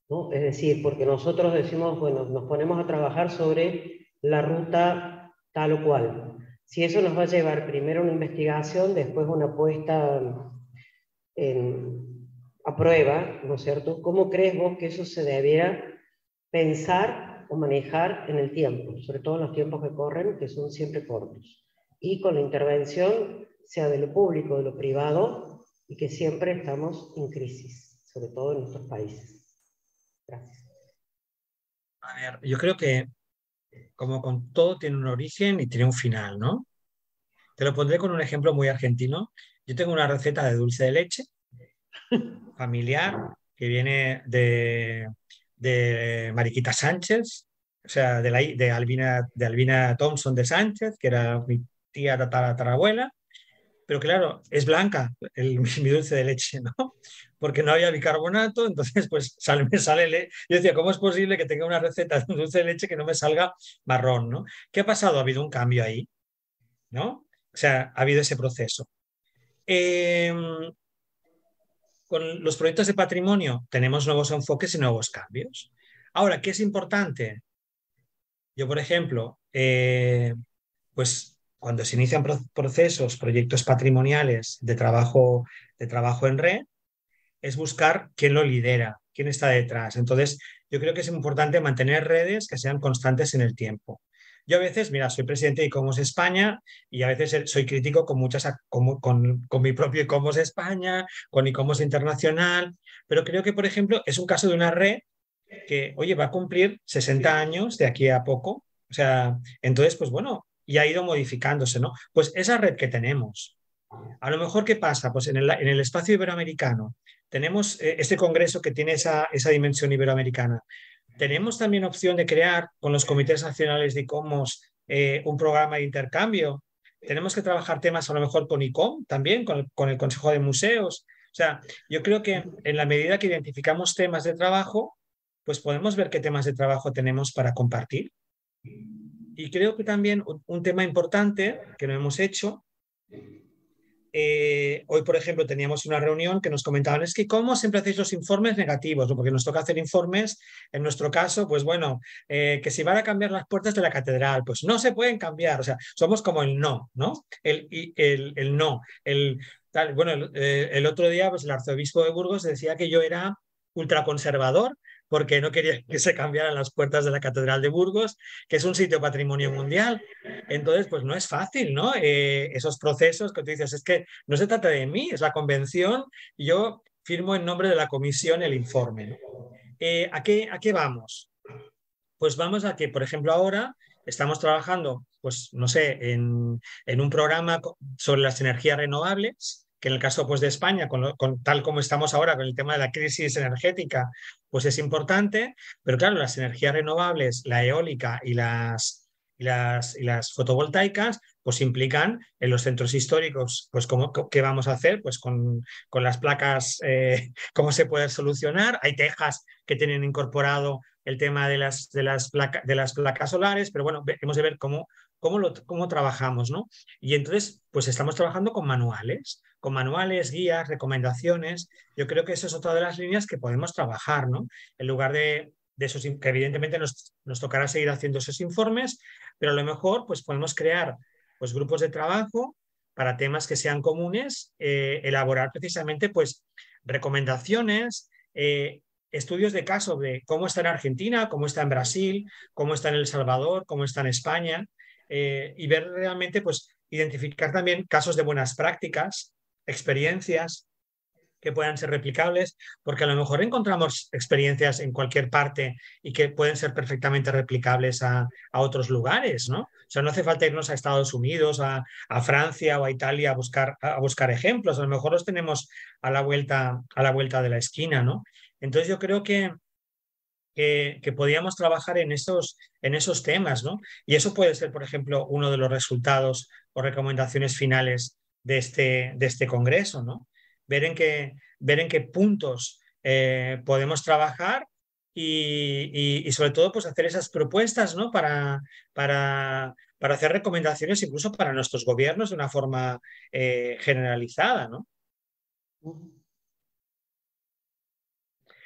¿No? Es decir, porque nosotros decimos, bueno, nos ponemos a trabajar sobre la ruta tal o cual. Si eso nos va a llevar primero a una investigación, después una puesta a prueba, ¿no es cierto? ¿Cómo crees vos que eso se debiera pensar o manejar en el tiempo, sobre todo en los tiempos que corren, que son siempre cortos? Y con la intervención, sea de lo público o de lo privado, y que siempre estamos en crisis, sobre todo en nuestros países. Gracias. A ver, yo creo que como con todo tiene un origen y tiene un final, ¿no? Te lo pondré con un ejemplo muy argentino. Yo tengo una receta de dulce de leche familiar que viene de Mariquita Sánchez, o sea, de Albina Thompson de Sánchez, que era mi tía tatarabuela, pero claro, es blanca mi dulce de leche, ¿no? Porque no había bicarbonato, entonces pues me sale. Yo decía, ¿cómo es posible que tenga una receta de un dulce de leche que no me salga marrón, ¿no? ¿Qué ha pasado? Ha habido un cambio ahí, ¿no? O sea, ha habido ese proceso. Con los proyectos de patrimonio tenemos nuevos enfoques y nuevos cambios. Ahora, ¿qué es importante? Yo, por ejemplo, pues cuando se inician procesos, proyectos patrimoniales de trabajo en red, es buscar quién lo lidera, quién está detrás. Entonces, yo creo que es importante mantener redes que sean constantes en el tiempo. Yo a veces, mira, soy presidente de ICOMOS España y a veces soy crítico con con mi propio ICOMOS España, con ICOMOS Internacional, pero creo que, por ejemplo, es un caso de una red que, oye, va a cumplir 60 años de aquí a poco. O sea, entonces, pues bueno, y ha ido modificándose, ¿no? Pues esa red que tenemos, a lo mejor, ¿qué pasa? Pues en el espacio iberoamericano tenemos este congreso que tiene esa dimensión iberoamericana. Tenemos también opción de crear con los comités nacionales de ICOMOS un programa de intercambio tenemos que trabajar temas a lo mejor con ICOM también, con el Consejo de Museos. O sea, yo creo que en la medida que identificamos temas de trabajo, pues podemos ver qué temas de trabajo tenemos para compartir. Y creo que también un tema importante que no hemos hecho, hoy por ejemplo teníamos una reunión que nos comentaban, es que cómo siempre hacéis los informes negativos, ¿no? Porque nos toca hacer informes, en nuestro caso, pues bueno, que si van a cambiar las puertas de la catedral, pues no se pueden cambiar, o sea, somos como el no, ¿no? El no, tal. Bueno, el otro día pues el arzobispo de Burgos decía que yo era ultraconservador porque no quería que se cambiaran las puertas de la Catedral de Burgos, que es un sitio patrimonio mundial. Entonces, pues no es fácil, ¿no? Esos procesos que tú dices, es que no se trata de mí, es la convención, y yo firmo en nombre de la comisión el informe, ¿no? ¿A qué vamos? Pues vamos a que, por ejemplo, ahora estamos trabajando, pues no sé, en un programa sobre las energías renovables, que en el caso pues, de España, tal como estamos ahora con el tema de la crisis energética, pues es importante, pero claro, las energías renovables, la eólica y las fotovoltaicas, pues implican en los centros históricos, pues ¿qué vamos a hacer? Pues con las placas, ¿cómo se puede solucionar? Hay tejas que tienen incorporado el tema de las placas solares, pero bueno, hemos de ver cómo trabajamos, ¿no? Y entonces, pues estamos trabajando con manuales, guías, recomendaciones. Yo creo que esa es otra de las líneas que podemos trabajar, ¿no? En lugar de esos, que evidentemente nos tocará seguir haciendo esos informes, pero a lo mejor pues podemos crear pues, grupos de trabajo para temas que sean comunes, elaborar precisamente pues recomendaciones, estudios de caso de cómo está en Argentina, cómo está en Brasil, cómo está en El Salvador, cómo está en España, y ver realmente, pues, identificar también casos de buenas prácticas, experiencias que puedan ser replicables, porque a lo mejor encontramos experiencias en cualquier parte y que pueden ser perfectamente replicables a otros lugares, ¿no? O sea, no hace falta irnos a Estados Unidos, a Francia o a Italia a buscar ejemplos, a lo mejor los tenemos a la vuelta de la esquina, ¿no? Entonces yo creo que podíamos trabajar en esos temas, ¿no? Y eso puede ser, por ejemplo, uno de los resultados o recomendaciones finales de este congreso, ¿no? Ver en qué puntos podemos trabajar y sobre todo pues hacer esas propuestas, ¿no? Para hacer recomendaciones incluso para nuestros gobiernos de una forma generalizada, ¿no?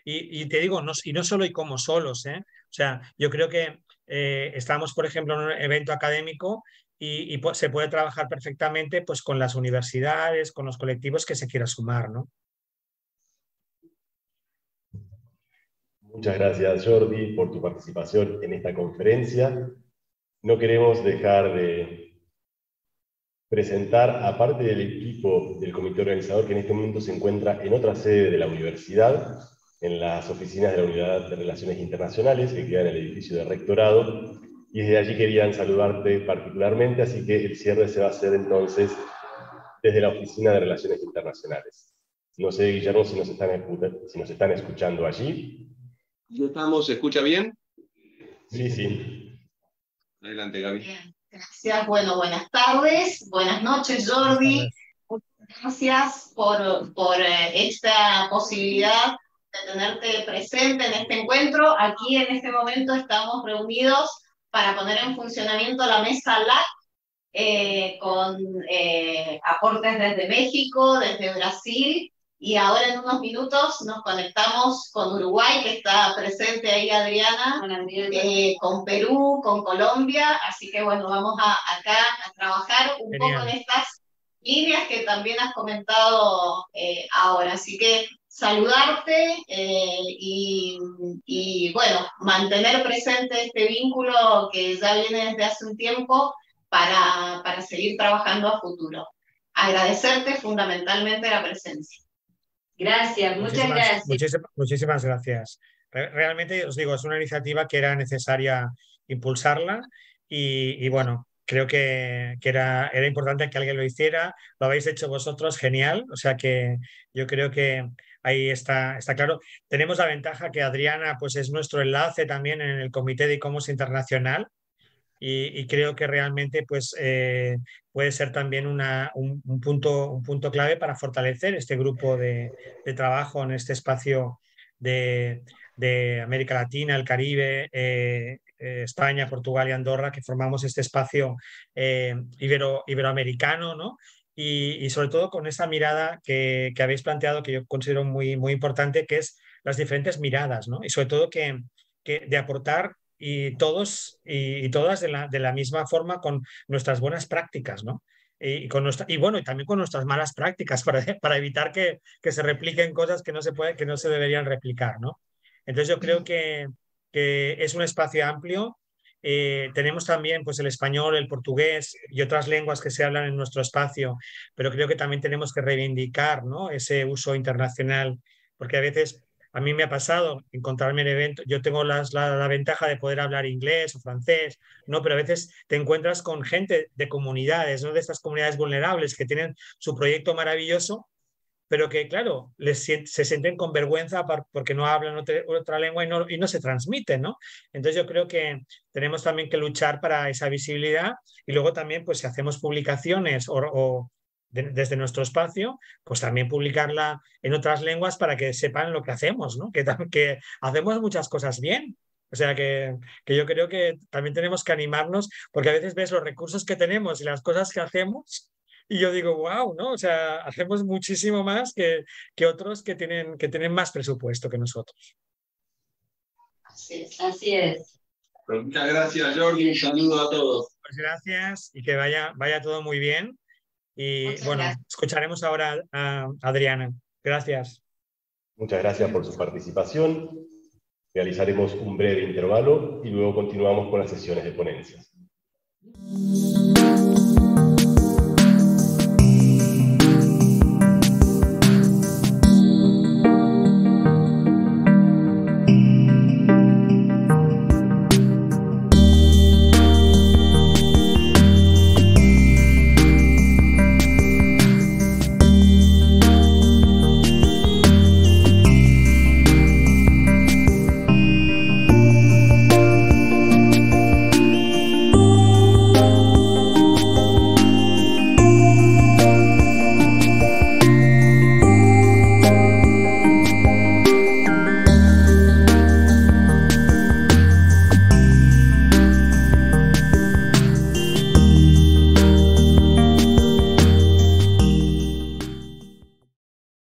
Y te digo, y no solo y como solos, ¿eh? O sea, yo creo que estamos, por ejemplo, en un evento académico y se puede trabajar perfectamente pues, con las universidades, con los colectivos que se quiera sumar, ¿no? Muchas gracias, Jordi, por tu participación en esta conferencia. No queremos dejar de presentar, aparte del equipo del comité organizador, que en este momento se encuentra en otra sede de la universidad, en las oficinas de la Unidad de Relaciones Internacionales, que queda en el edificio de Rectorado, y desde allí querían saludarte particularmente, así que el cierre se va a hacer entonces desde la Oficina de Relaciones Internacionales. No sé, Guillermo, si nos están escuchando allí. ¿Se escucha bien? Sí, sí. Adelante, Gaby. Bien, gracias. Bueno, buenas tardes, buenas noches, Jordi. Muchas gracias por esta posibilidad de tenerte presente en este encuentro. Aquí en este momento estamos reunidos para poner en funcionamiento la mesa LAC con aportes desde México, desde Brasil, y ahora en unos minutos nos conectamos con Uruguay, que está presente ahí Adriana, con Perú, con Colombia, así que bueno, vamos acá a trabajar un poco en estas líneas que también has comentado ahora, así que saludarte y bueno, mantener presente este vínculo que ya viene desde hace un tiempo para seguir trabajando a futuro. Agradecerte fundamentalmente la presencia. Gracias, muchas gracias. Muchísimas gracias. Realmente, os digo, es una iniciativa que era necesaria impulsarla y bueno, creo que era importante que alguien lo hiciera. Lo habéis hecho vosotros, genial. O sea que yo creo que ahí está claro. Tenemos la ventaja que Adriana pues, es nuestro enlace también en el Comité de ICOMOS Internacional. y creo que realmente pues, puede ser también un punto clave para fortalecer este grupo de trabajo en este espacio de América Latina, el Caribe, España, Portugal y Andorra, que formamos este espacio iberoamericano, ¿no? Y sobre todo con esa mirada que habéis planteado, que yo considero muy, muy importante, que es las diferentes miradas, ¿no? Y sobre todo que de aportar y todos y todas de la misma forma con nuestras buenas prácticas, ¿no? Y bueno, y también con nuestras malas prácticas para evitar que se repliquen cosas que no se deberían replicar, ¿no? Entonces yo creo que es un espacio amplio. Tenemos también pues, el español, el portugués y otras lenguas que se hablan en nuestro espacio, pero creo que también tenemos que reivindicar, ¿no? Ese uso internacional, porque a veces a mí me ha pasado encontrarme en eventos, yo tengo la ventaja de poder hablar inglés o francés, ¿no? Pero a veces te encuentras con gente de comunidades, ¿no? De estas comunidades vulnerables que tienen su proyecto maravilloso, pero que, claro, se sienten con vergüenza porque no hablan otra lengua y no se transmiten, ¿no? Entonces yo creo que tenemos también que luchar para esa visibilidad y luego también, pues si hacemos publicaciones desde nuestro espacio, pues también publicarla en otras lenguas para que sepan lo que hacemos, ¿no? Que hacemos muchas cosas bien. O sea que yo creo que también tenemos que animarnos porque a veces ves los recursos que tenemos y las cosas que hacemos y yo digo, wow, ¿no? O sea, hacemos muchísimo más que otros que tienen más presupuesto que nosotros. Así es. Pues muchas gracias, Jordi. Un saludo a todos. Pues gracias y que vaya todo muy bien. Y Muchas bueno, gracias. escucharemos ahora a Adriana. Gracias. Muchas gracias por su participación. Realizaremos un breve intervalo y luego continuamos con las sesiones de ponencias.